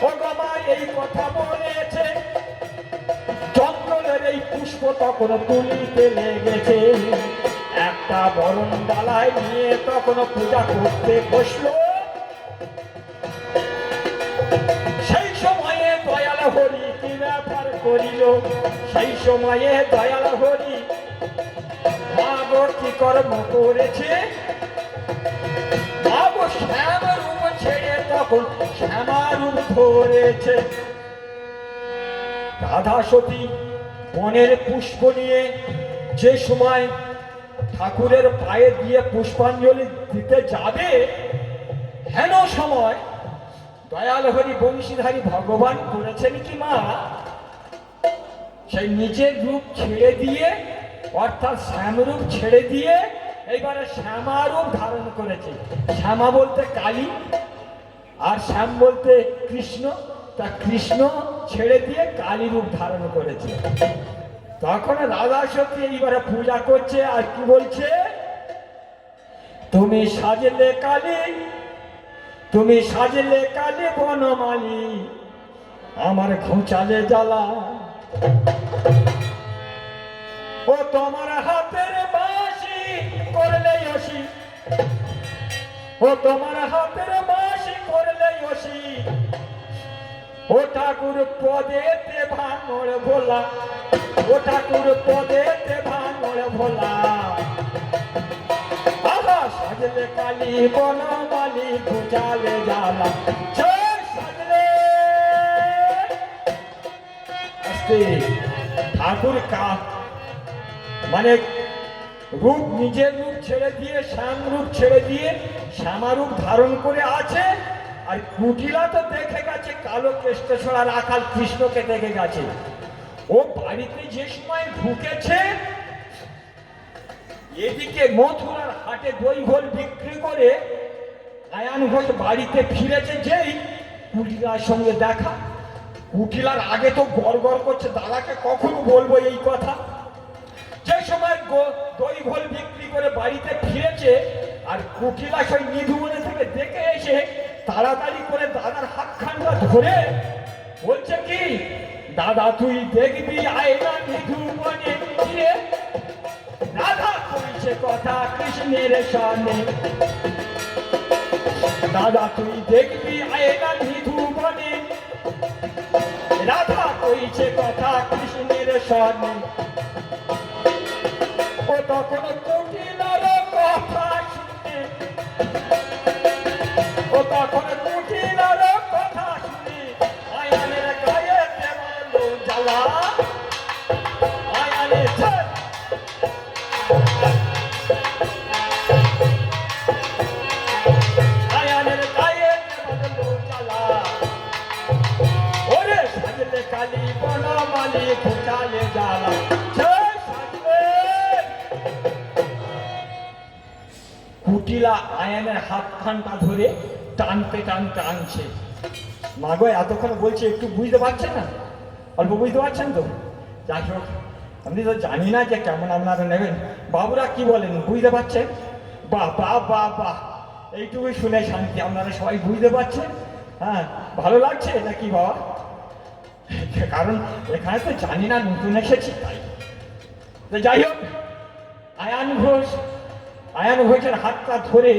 ও গমা এই কথা বলেছে, জঙ্গলের এই পুষ্প তখন তুলিতে লেগেছে। একটা বরণ ডালায় নিয়ে তখন পূজা করতে বসলো। সেই সময়ে দয়াল হরি কি ব্যাপার করিল, সেই সময়ে দয়াল হরি মাগো কি কর্ম করেছে। মাগো শ্যাম রূপ ছেড়ে তখন শ্যামা রূপ ধরেছে। রাধা সতী বনের পুষ্প নিয়ে যে সময় ঠাকুরের পায়ে দিয়ে পুষ্পাঞ্জলি দিতে যাবে, হেন সময় দয়াল হরি বংশীধারী ভগবান করেছেন কি মা, সেই নিজের রূপ ছেড়ে দিয়ে, অর্থাৎ শ্যামরূপ ছেড়ে দিয়ে এইবারে শ্যামা রূপ ধারণ করেছে। শ্যামা বলতে কালী আর শ্যাম বলতে কৃষ্ণ, তা কৃষ্ণ ছেড়ে দিয়ে কালী রূপ ধারণ করেছে। তখন রাধা সতী এইবারে পূজা করছে আর কি বলছে, তুমি সাজলে কালী, তুমি সাজলে কালী বনমালী, আমার ঘুচালে জ্বালা। ও তোমার হাতের বাঁশি করলে অসি, ও তোমার হাতের বাঁশি করলে অসি, ও ঠাকুর পদেতে ভাঙড় ভোলা, ও ঠাকুর পদেতে ভাঙড় ভোলা। আহা সাজলে কালী বনমালী, ঘুচালে জ্বালা। সাজলে ঠাকুর কা মানে রূপ, নিজের রূপ ছেড়ে দিয়ে শ্যাম রূপ ছেড়ে দিয়ে শ্যামা রূপ ধারণ করে আছে। আর কুটিলা তো দেখে গেছে কালো কেষ্টছড়া রাখাল কৃষ্ণকে দেখে গেছে। ও বাড়িতে যে সময় ঢুকেছে, এদিকে মথুরার হাটে দই ঘোল বিক্রি করে আয়ান ঘোষ বাড়িতে ফিরেছে, যেই কুটিলার সঙ্গে দেখা। কুটিলার আগে তো গড় গড় করছে, দাদাকে কখন বলবো এই কথা। যে সময় দই ঘোল বিক্রি করে বাড়িতে ফিরেছে, আর কুটিলা সেই নিধুবনে থেকে দেখে এসে তাড়াতাড়ি করে দাদার হাতখানটা ধরে বলছে কি, দাদা তুই দেখবি আয়না নিধুবনে গিয়ে, রাধা কইছে কথা কৃষ্ণের সামনে। দাদা তুই দেখবি আয়না নিধুবনে, রাধা কইছে কথা কৃষ্ণের সামনে। ও তখন কুটিলার কথা শুনে, ও তখন কুটিলার কথা শুনে আয়ানের গায়ে দেওয়ালো জ্বালা। আয়ানে আয়ানের গায়ে দেওয়ালো জ্বালা। ওরে সাজলে কালী বনমালী, ঘুচালে জ্বালা। কুটিলা আয়ানের হাতখানটা ধরে টানতে টানতে আনছে। মাগো এতক্ষণ বলছে একটু বুঝতে পারছেন না, অল্প বুঝতে পারছেন তো? যাই হোক, আমি তো জানি না যে কেমন আপনারা নেবেন। বাবুরা কি বলেন, বুঝতে পারছেন? বাহ বাহ বাহ বাহ, এইটুকুই শুনে শান্তি। আপনারা সবাই বুঝতে পারছেন? হ্যাঁ, ভালো লাগছে নাকি বাবা? কারণ এখানে তো জানি না, নতুন এসেছি তাই। তো যাই হোক, আয়ান ঘোষের হাতটা ধরে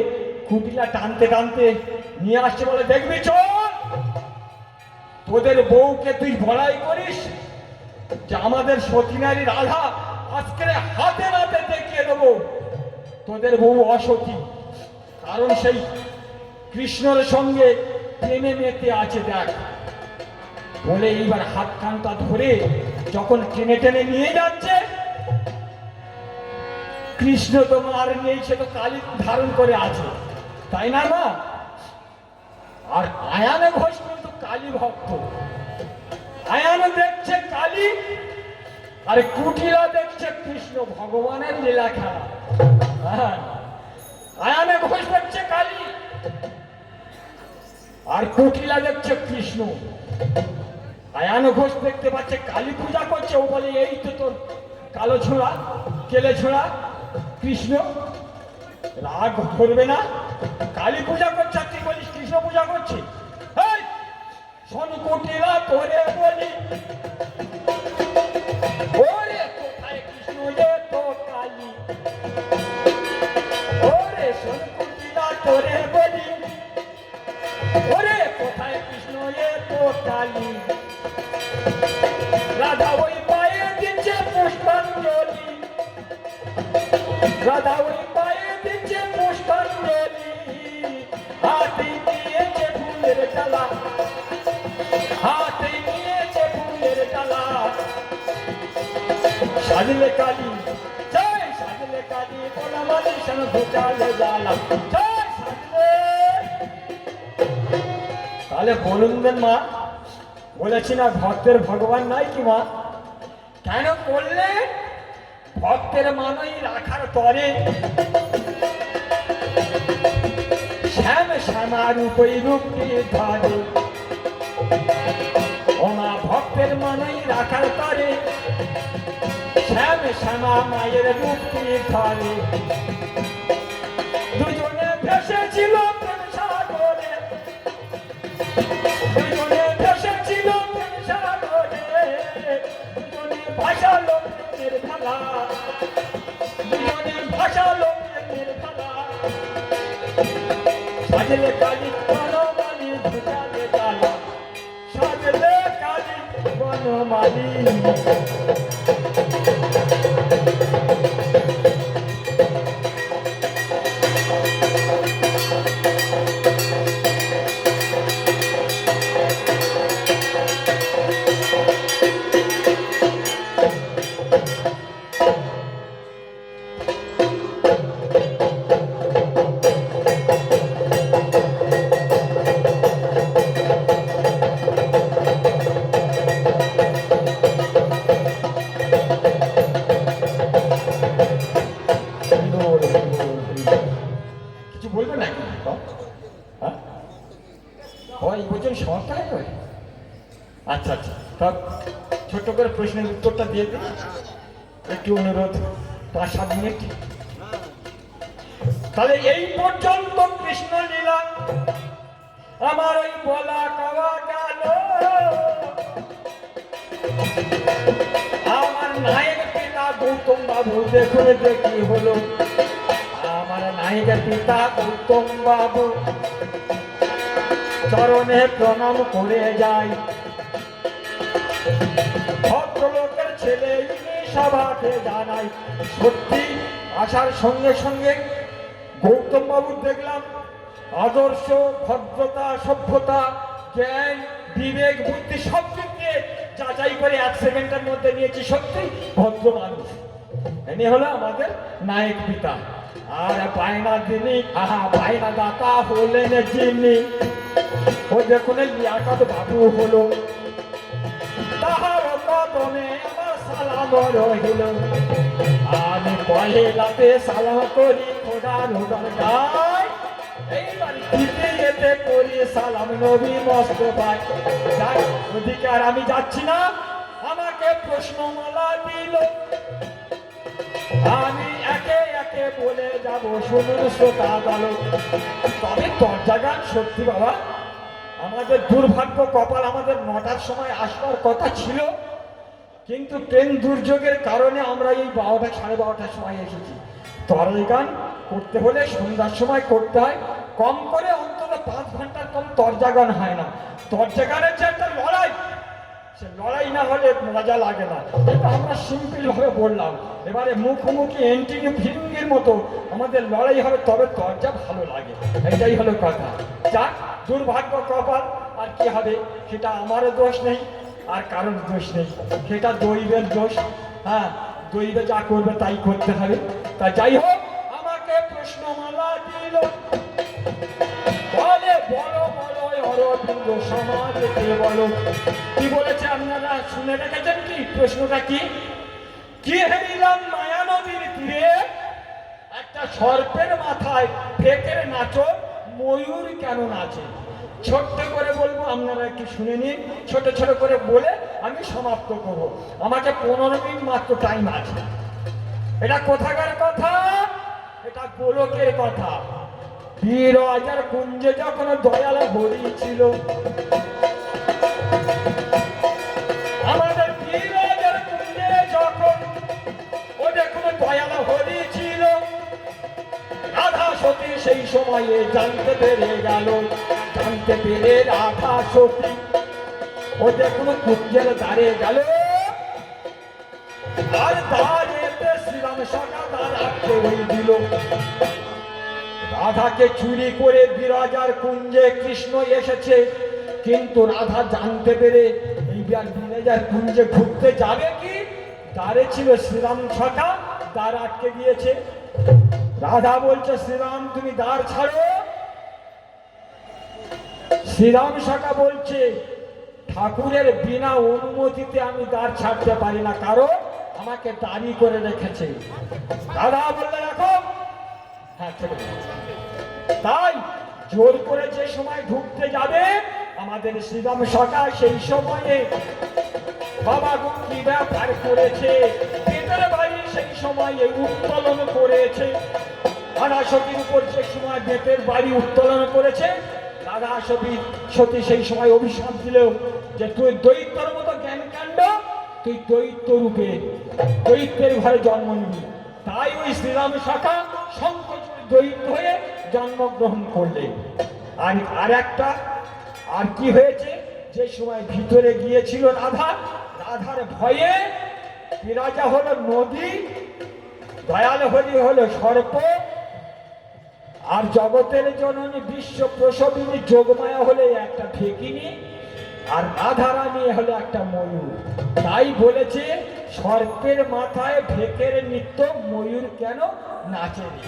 কুটিলা টানতে টানতে নিয়ে আসছে, বলে দেখবি চল, তোদের বউকে তুই বড়াই করিস যে আমাদের সতীনারী রাধা আজকে হাতে নাতে দেখিয়ে দেবো তোদের বউ অসতী, কারণ সেই কৃষ্ণের সঙ্গে প্রেমে মেতে আছে দেখ। বলে এইবার হাত কানটা ধরে যখন টেনে টেনে নিয়ে যাচ্ছে, কৃষ্ণ তো আর নেই, সে তো কালী ধারণ করে আছে, তাই না মা? আর আয়ান ঘোষ কিন্তু কালী ভক্ত। আয়ান দেখছে কালী, আর কুটিলা দেখছে কৃষ্ণ, ভগবানের লীলা খেলা। হ্যাঁ, আয়ান ঘোষ দেখছে কালী, আর কুটিলা দেখছে কৃষ্ণ। আয়ান ঘোষ দেখতে পাচ্ছে কালী পূজা করছে, ও বলে এই তো তোর কালো ছোড়া, কেলে ছোড়া কৃষ্ণ, রাগ করবে না? কালী পূজা করছে আর তুই বলিস কৃষ্ণ পূজা করছে? শোন কুটিলা তোরে বলি, ওরে কোথায় কৃষ্ণ যে তো কালী, ওরে শোন কুটিলা তোরে বলি, ওরে কোথায় কৃষ্ণ যে তো কালী। রাধা ওই পায়ে দিচ্ছে পুষ্পাঞ্জলি, রাধা ওই পায়ে দিচ্ছে পুষ্পাঞ্জলি, হাতে নিয়েছে ফুলের ডালা, হাতে নিয়েছে ফুলের ডালা। সাজলে কালী জয়, সাজলে কালী বলা মালি সন ঘুচালে জ্বালা, জয় সাজলে। তাহলে বলুন দেন মা, বলেছি না ভক্তের ভগবান নাই কি মা? কেন বললে? ভক্তের মানই রাখার তরে শ্যাম শ্যামা রূপই রূপটি ধরে, ও মা ভক্তের মানই রাখার তরে শ্যাম শ্যামা মায়ের রূপটি ধরে। দুজনে ভেসেছিল প্রেম সাগরে, দুজনে ভেসেছিল প্রেম সাগরে, দুজনে ভাসালো প্রেমের খেলা, দুজনে ভাসালো প্রেমের খেলা। সাজলে কালী বনমালী ঘুচালে জ্বালা, সাজলে কালী বনমালী। কিছু বলবে নাকি? হয় বুঝছেন সরকার। আচ্ছা আচ্ছা, তা ছোট্ট করে প্রশ্নের উত্তরটা দিয়ে দিন, একটু অনুরোধ, 5-7 মিনিট। তাহলে এই পর্যন্ত কৃষ্ণ লীলা আমার ওই বলা কওয়া গেল। আমার নায়ক পিতা গৌতম বাবু দেখুন দেখি হলো, আমার নায়ক পিতা গৌতম বাবু চরণে প্রণাম করে যাই। ভদ্রলোকের ছেলে ইনি সভাকে জানাই। সত্যি আসার সঙ্গে সঙ্গে গৌতম বাবু দেখলাম আদর্শ, ভদ্রতা, সভ্যতা, জ্ঞান, বিবেক, বুদ্ধি সব দিক দিয়ে যাচাই করে 1 সেকেন্ডের মধ্যে নিয়েছি। সত্যি ভদ্র মানুষ। এনে হলো আমাদের নায়ক পিতা। আর বায়না দিনি, বায়না দাতা হলেন যিনি, ও দেখুন লিয়াকত বাবু হলো, তাহার কদমে আমার সালাম রহিল। আমি পহেলাতে সালাম করি খোদার দরগায়, এইবার দ্বিতীয়তে করি সালাম নবী মোস্তফায়। যাই অধিকার আমি যাচ্ছি না, আমাকে প্রশ্নমালা দিল, আমি একে রেখে বলে যাব শুনুন শ্রোতা দল। তবে দরজা গান সত্যি বাবা, আমাদের দুর্ভাগ্য কপাল, আমাদের 9টার সময় আসবার কথা ছিল, কিন্তু ট্রেন দুর্যোগের কারণে আমরা এই 12টা 12:30টার সময় এসেছি। তরল গান করতে হলে সন্ধ্যার সময় করতে হয়, কম করে অন্তত 5 ঘন্টার কম দরজা গান হয় না। দরজা গানের যে একটা লড়াই, সে লড়াই না হলে মজা লাগে না। কিন্তু আমরা সিম্পল ভাবে বললাম, এবারে মুখোমুখি এন্ট্রি ফিল্মের মতো আমাদের লড়াই হবে, তবে দরজা ভালো লাগে, এটাই হলো কথা। যাক, দুর্ভাগ্য কপাল, আর কি হবে, সেটা আমারও দোষ নেই আর কারোর দোষ নেই, সেটা দৈবের দোষ। হ্যাঁ, দৈবে যা করবে তাই করতে হবে। তা যাই হোক, আমাকে প্রশ্নমালা দিল, বলে বলো বলো অরবিন্দ সমাজকে বলো। কি বলেছে আপনারা শুনে রেখেছেন কি? প্রশ্নটা কি? কি হেরিলাম মায়া নদীর তীরে একটা সর্পের মাথায় ফেকের নাচর, ময়ূর কেন নাচে? ছোট্ট করে বলবো, আপনারা একটু শুনে নিন, ছোট ছোট করে বলে আমি সমাপ্ত করব। আমাকে 15 মিনিট মাত্র টাইম আছে। এটা কোথাকার কথা? এটা গোলকের কথা। বীররাজার কুঞ্জে যখন দয়াল হরি ছিল, আমাদের বীররাজার কুঞ্জে যখন ও দেখুন দয়াল হরি ছিল, রাধা সতী সেই সময়ে জানতে পেরে গেল, জানতে পেরে রাধা সতী ও দেখুন কুঞ্জের দ্বারে গেল, আর দ্বারেতে শ্রীরাম সখা তার আটকে ওই দিল। রাধাকে চুরি করে বিরাজার কুঞ্জে কৃষ্ণ এসেছে, কিন্তু রাধা জানতে পেরে এই বিরাজার কুঞ্জে ঘুরতে যাবে কি, দ্বারে ছিল শ্রীরাম সখা, দ্বার আটকে দিয়েছে। রাধা বলছে, শ্রীরাম তুমি দ্বার ছাড়ো। শ্রীরাম সখা বলছে, ঠাকুরের বিনা অনুমতিতে আমি দ্বার ছাড়তে পারি না, কারণ আমাকে দাঁড়ি করে রেখেছে। রাধা বললে, রাখো। হ্যাঁ, তাই জোর করে যে সময় ঢুকতে যাবে আমাদের শ্রীরাম সখা, সেই সময়ে বাবা কি ব্যাপার করেছে, পেটের বাড়ি সেই সময়ে উত্তোলন করেছে। রাধা সতীর উপর যে সময় বেতের বাড়ি উত্তোলন করেছে, রাধা সতী সেই সময় অভিশাপ দিল যে তুই দৈত্যর মতো জ্ঞান কাণ্ড, তুই দৈত্য রূপে দৈত্যের ঘরে জন্ম নিবি। তাই ওই শ্রীরাম সখা সংকোচ দৈত্য হয়ে জন্মগ্রহণ করলেন। আর একটা আর কি হয়েছে, যে সময় ভিতরে গিয়েছিল রাধা, রাধার ভয়ে বিরাজা হলো নদী, দয়াল হরি হলো সর্প, আর জগতের জননী বিশ্ব প্রসবিনী যোগমায়া হলে একটা ঠেকিনি, আর রাধারানী হলো একটা ময়ূর। তাই বলেছে, সর্পের মাথায় ঢেকের নৃত্য, ময়ূর কেন নাচেনি।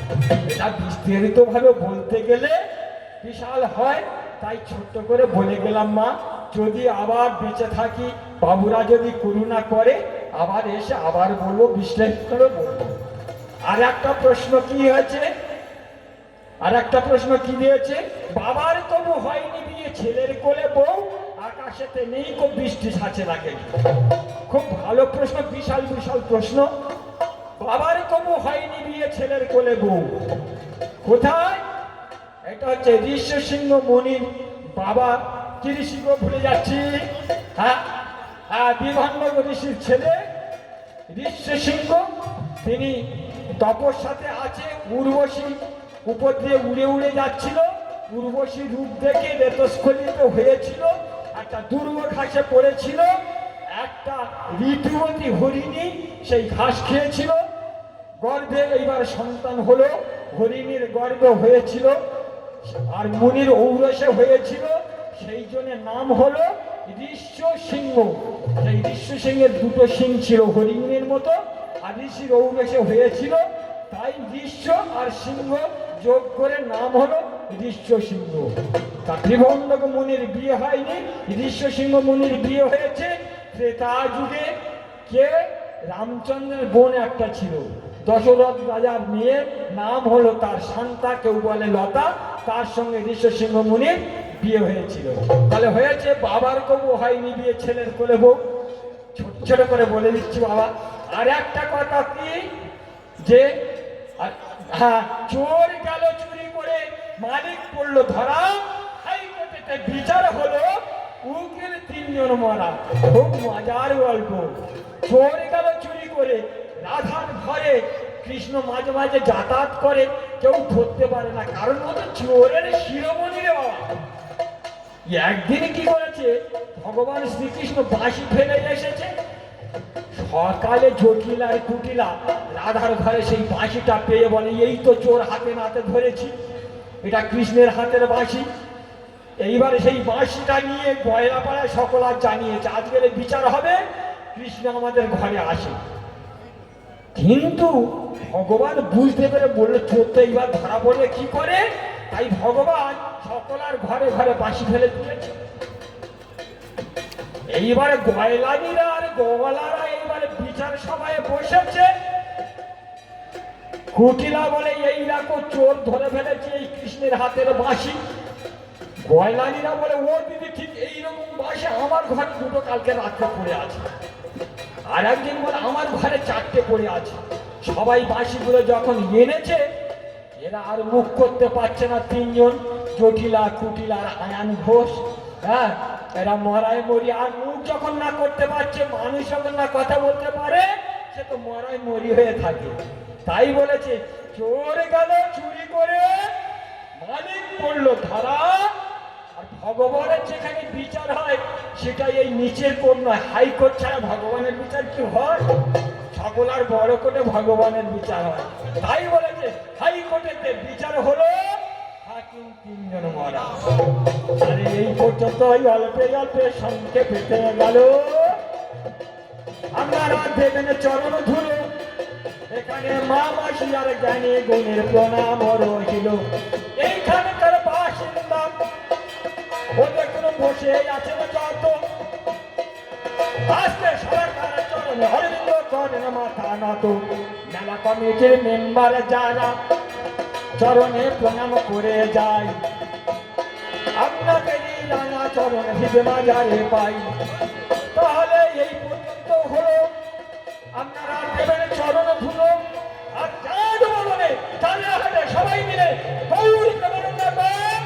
এটা বিস্তারিত ভাবে বলতে গেলে বিশাল হয়, তাই ছোট্ট করে বলে গেলাম। মা, যদি আবার বেঁচে থাকি, বাবুরা যদি করুণা করে, আবার এসে আবার বলবো, বিশ্লেষণ করে বলবো। আর একটা প্রশ্ন কি হয়েছে, আর একটা প্রশ্ন কি দিয়েছে, বাবার তবু হয়নি বিয়ে, ছেলের কোলে বউ, আকাশেতে নেই কো বৃষ্টি ছাঁচে রাখে। খুব ভালো প্রশ্ন, বিশাল বিশাল প্রশ্ন। বাবার তবু হয়নি বিয়ে, ছেলের কোলে বউ কোথায়? এটা হচ্ছে ঋষ্য সিংহ মুনির বাবা। কি ঋষি গো, ভুলে যাচ্ছি। হ্যাঁ হ্যাঁ, বিভান্ন ঋষির ছেলে ঋষ্য সিংহ, তিনি তপস্যাতে আছে। উর্বশী উপর দিয়ে উড়ে উড়ে যাচ্ছিল, উর্বশী রূপ দেখে রেতস্খলিত হয়েছিল, একটা দুর্গ ঘাসে পড়েছিল, একটা ঋতুবতী হরিণী সেই ঘাস খেয়েছিল, গর্ভে এইবার সন্তান হলো, হরিণীর গর্ভ হয়েছিল, আর মুনির ঔরসে হয়েছিল, সেই জন্য নাম হলো ঋষ্য সিংহ। সেই ঋষ্য সিংহের দুটো সিং ছিল হরিণীর মতো, আর ঋষির ঔরসে হয়েছিল, তাই ঋষ্য আর সিংহ যোগ করে নাম হলো ঋষ্য সিংহ। তা ত্রিভঙ্গ মুনির বিয়ে হয়নি, ঋষ্য সিংহ মুনির বিয়ে হয়েছে ত্রেতা যুগে। কে? রামচন্দ্রের বোন একটা ছিল, দশরথ রাজার মেয়ে, নাম হলো তার শান্তা, কেউ বলে লতা, তার সঙ্গে ঋষ্য সিংহ মুনির বিয়ে হয়েছিল। তাহলে হয়েছে বাবার কবু হয়নি বিয়ে, ছেলের কোলে বউ। ছোট ছোট করে বলে দিচ্ছি বাবা। আর একটা কথা কি, যে হ্যাঁ, চোর গেল চুরি করে, মালিক পড়লো ধরা, হাইকোর্টে বিচার হলো, উকিল 3 জন মারা। খুব মজার গল্প। চোর গেল চুরি করে, রাধার ঘরে কৃষ্ণ মাঝে মাঝে যাতায়াত করে, কেউ ধরতে পারে না, কারণ মতো চোরের শিরোমণি রে বাবা। একদিন কি করেছে, ভগবান শ্রীকৃষ্ণ বাঁশি ফেলে এসেছে, সকালে জটিল আর কুটিলা রাধার ঘরে সেই বাঁশিটা পেয়ে বলে, এই তো চোর হাতে নাতে ধরেছি, এটা কৃষ্ণের হাতের বাঁশি। এইবারে সেই বাঁশিটা নিয়ে গয়লাপাড়ায় সকল আর জানিয়েছে, আজকের এই বিচার হবে, কৃষ্ণ আমাদের ঘরে আসে। কিন্তু ভগবান বুঝতে পেরে বললো, চোর তো এইবার ধরা পড়লে কি করে, তাই ভগবান সকলার ঘরে ঘরে বাঁশি ফেলে দিয়েছে। এইবারে গয়লানিরা আর গোয়ালারা এইবারে বিচার সভায় বসেছে। কুটিলা বলে, এই দেখো চোর ধরে ফেলেছে এই কৃষ্ণের হাতের বাঁশি। গয়লানিরা বলে, ও দিদি ঠিক এইরকম বাঁশি আমার ঘরে 2টো কালকে রাত্রে পড়ে আছে। আর একজন বলে, আমার ঘরে 4টে পড়ে আছে। সবাই বাঁশিগুলো যখন এনেছে, এরা আর মুখ করতে পারছে না, 3 জন, জটিলা, কুটিলা আর আয়ান ঘোষ। হ্যাঁ, এরা মরায় মরি, আর মুখ যখন না করতে পারছে, মানুষ যখন না কথা বলতে পারে, সে তো মরায় মরি হয়ে থাকে। তাই বলেছে, চোর গেল চুরি করে, মালিক পড়লো ধরা। আর ভগবানের যেখানে বিচার হয়, সেটা এই নিচের কোর্ট নয়, হাইকোর্ট ছাড়া ভগবানের বিচার কি হয়? সকল আর বড় কোর্টে ভগবানের বিচার হয়। তাই বলেছে, হাইকোর্টে বিচার হলো, হাকিম 3 জন মারা। আরে এই পর্যন্ত অল্পে অল্পে সংখ্যে পেতে গেল। আপনারা দেবেন চরণ ধুলো, এখানে মা মাসি আর জ্ঞানী গুণের প্রণাম রহিল। এইখানকার বাসিন্দা ওদের কোনো বসে আছে না, যত আজকে সরকার চরণে অরবিন্দ করেন মাথা নত। মেলা কমিটির মেম্বার যারা চরণে প্রণাম করে যায়, আপনাদেরই রাঙা চরণ হিসেবে বাজারে পাই। তাহলে এই পর্যন্ত হলো, আপনারা দেবেন চরণ ধুলো, আর চাঁদ বলনে চাঁদে হাটে সবাই মিলে গৌর প্রেমানন্দ পান।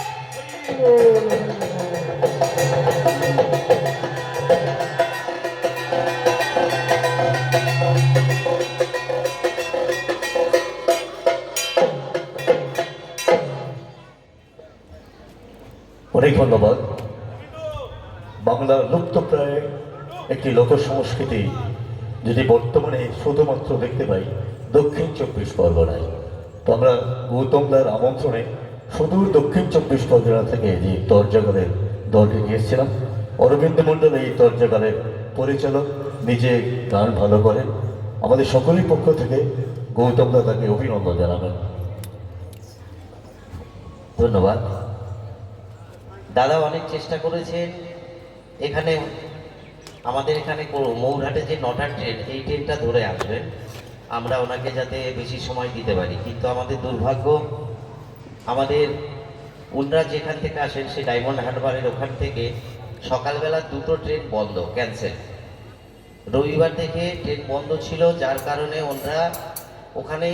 অনেক ধন্যবাদ। বাংলার লুপ্তপ্রায় একটি লোক সংস্কৃতি যদি বর্তমানে শুধুমাত্র দেখতে পাই দক্ষিণ 24 পরগনায়, তো আমরা গৌতমদার আমন্ত্রণে সুদূর দক্ষিণ 24 পরগনা থেকে যে তর্জাগারের দলটি নিয়ে এসেছিলাম। অরবিন্দ মণ্ডল এই তর্জাগারের পরিচালক, নিজে গান ভালো করেন। আমাদের সকলের পক্ষ থেকে গৌতমদা তাকে অভিনন্দন জানাবেন। ধন্যবাদ দাদা, অনেক চেষ্টা করেছেন। এখানে আমাদের এখানে মৌরহাটে যে 9টার ট্রেন, এই ট্রেনটা ধরে আসবেন, আমরা ওনাকে যাতে বেশি সময় দিতে পারি। কিন্তু আমাদের দুর্ভাগ্য, আমাদের উনরা যেখান থেকে আসেন সেই ডায়মন্ড হারবারের ওখান থেকে সকালবেলা 2টো ট্রেন বন্ধ, ক্যান্সেল। রবিবার থেকে ট্রেন বন্ধ ছিল, যার কারণে ওনারা ওখানে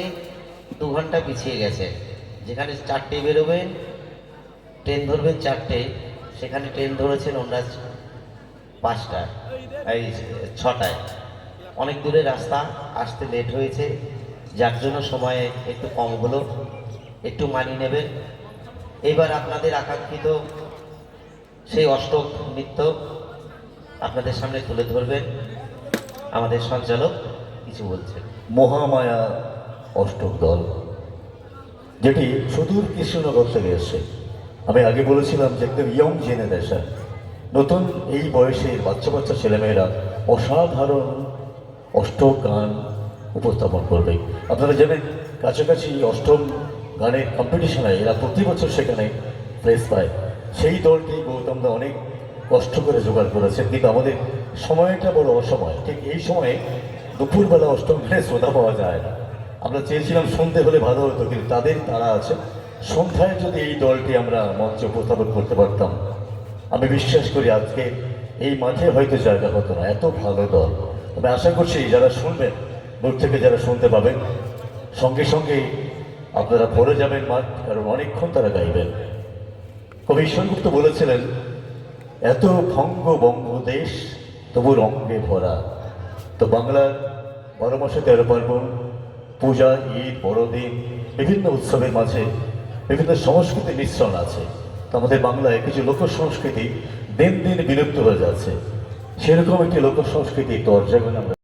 2 ঘন্টা পিছিয়ে গেছে। যেখানে 4টে বেরোবেন, ট্রেন ধরবেন 4টে, সেখানে ট্রেন ধরেছেন ওনারা 5টায়, এই 6টায়। অনেক দূরে রাস্তা, আসতে লেট হয়েছে, যার জন্য সময় একটু কম হলো, একটু মানিয়ে নেবেন। এবার আপনাদের আকাঙ্ক্ষিত সেই অষ্টক নৃত্য আপনাদের সামনে তুলে ধরবেন। আমাদের সঞ্চালক কিছু বলছেন। মহামায়া অষ্টক দল, যেটি সুদূর কৃষ্ণনগর থেকে এসছে। আমি আগে বলেছিলাম যে একদম ইয়ং জেনারেশন, নতুন এই বয়সের বাচ্চা বাচ্চা ছেলেমেয়েরা অসাধারণ অষ্টক গান উপস্থাপন করবে। আপনারা জানেন, কাছাকাছি অষ্টম গানের কম্পিটিশন হয়, এরা প্রতি বছর সেখানে প্রাইজ পায়। সেই দলটি গৌতমদা অনেক কষ্ট করে জোগাড় করেছেন, কিন্তু আমাদের সময়টা বড় অসময়। ঠিক এই সময়ে দুপুরবেলা অষ্টম গানে শ্রোতা পাওয়া যায় না। আমরা চেয়েছিলাম সন্ধ্যে হলে ভালো হতো, কিন্তু তাদের তারা আছে। সন্ধ্যায় যদি এই দলটি আমরা মঞ্চে উপস্থাপন করতে পারতাম, আমি বিশ্বাস করি আজকে এই মাঠে হয়তো জায়গা হতো না। এত ভালো দল। আমি আশা করছি যারা শুনবেন, দূর থেকে যারা শুনতে পাবেন, সঙ্গে সঙ্গে আপনারা পরে যাবেন মাঠ, কারণ অনেকক্ষণ তারা গাইবেন। কবি ঈশ্বরগুপ্ত বলেছিলেন, এত ভঙ্গ বঙ্গ দেশ তবু রঙ্গে ভরা। তো বাংলার 12 মাসে 13 পার্বণ, পূজা, ঈদ, বড়দিন, বিভিন্ন উৎসবের মাঝে বিভিন্ন সংস্কৃতির মিশ্রণ আছে। তো আমাদের বাংলায় কিছু লোক সংস্কৃতি দিন দিন বিলুপ্ত হয়ে যাচ্ছে। সেরকম একটি লোক সংস্কৃতি তর্জা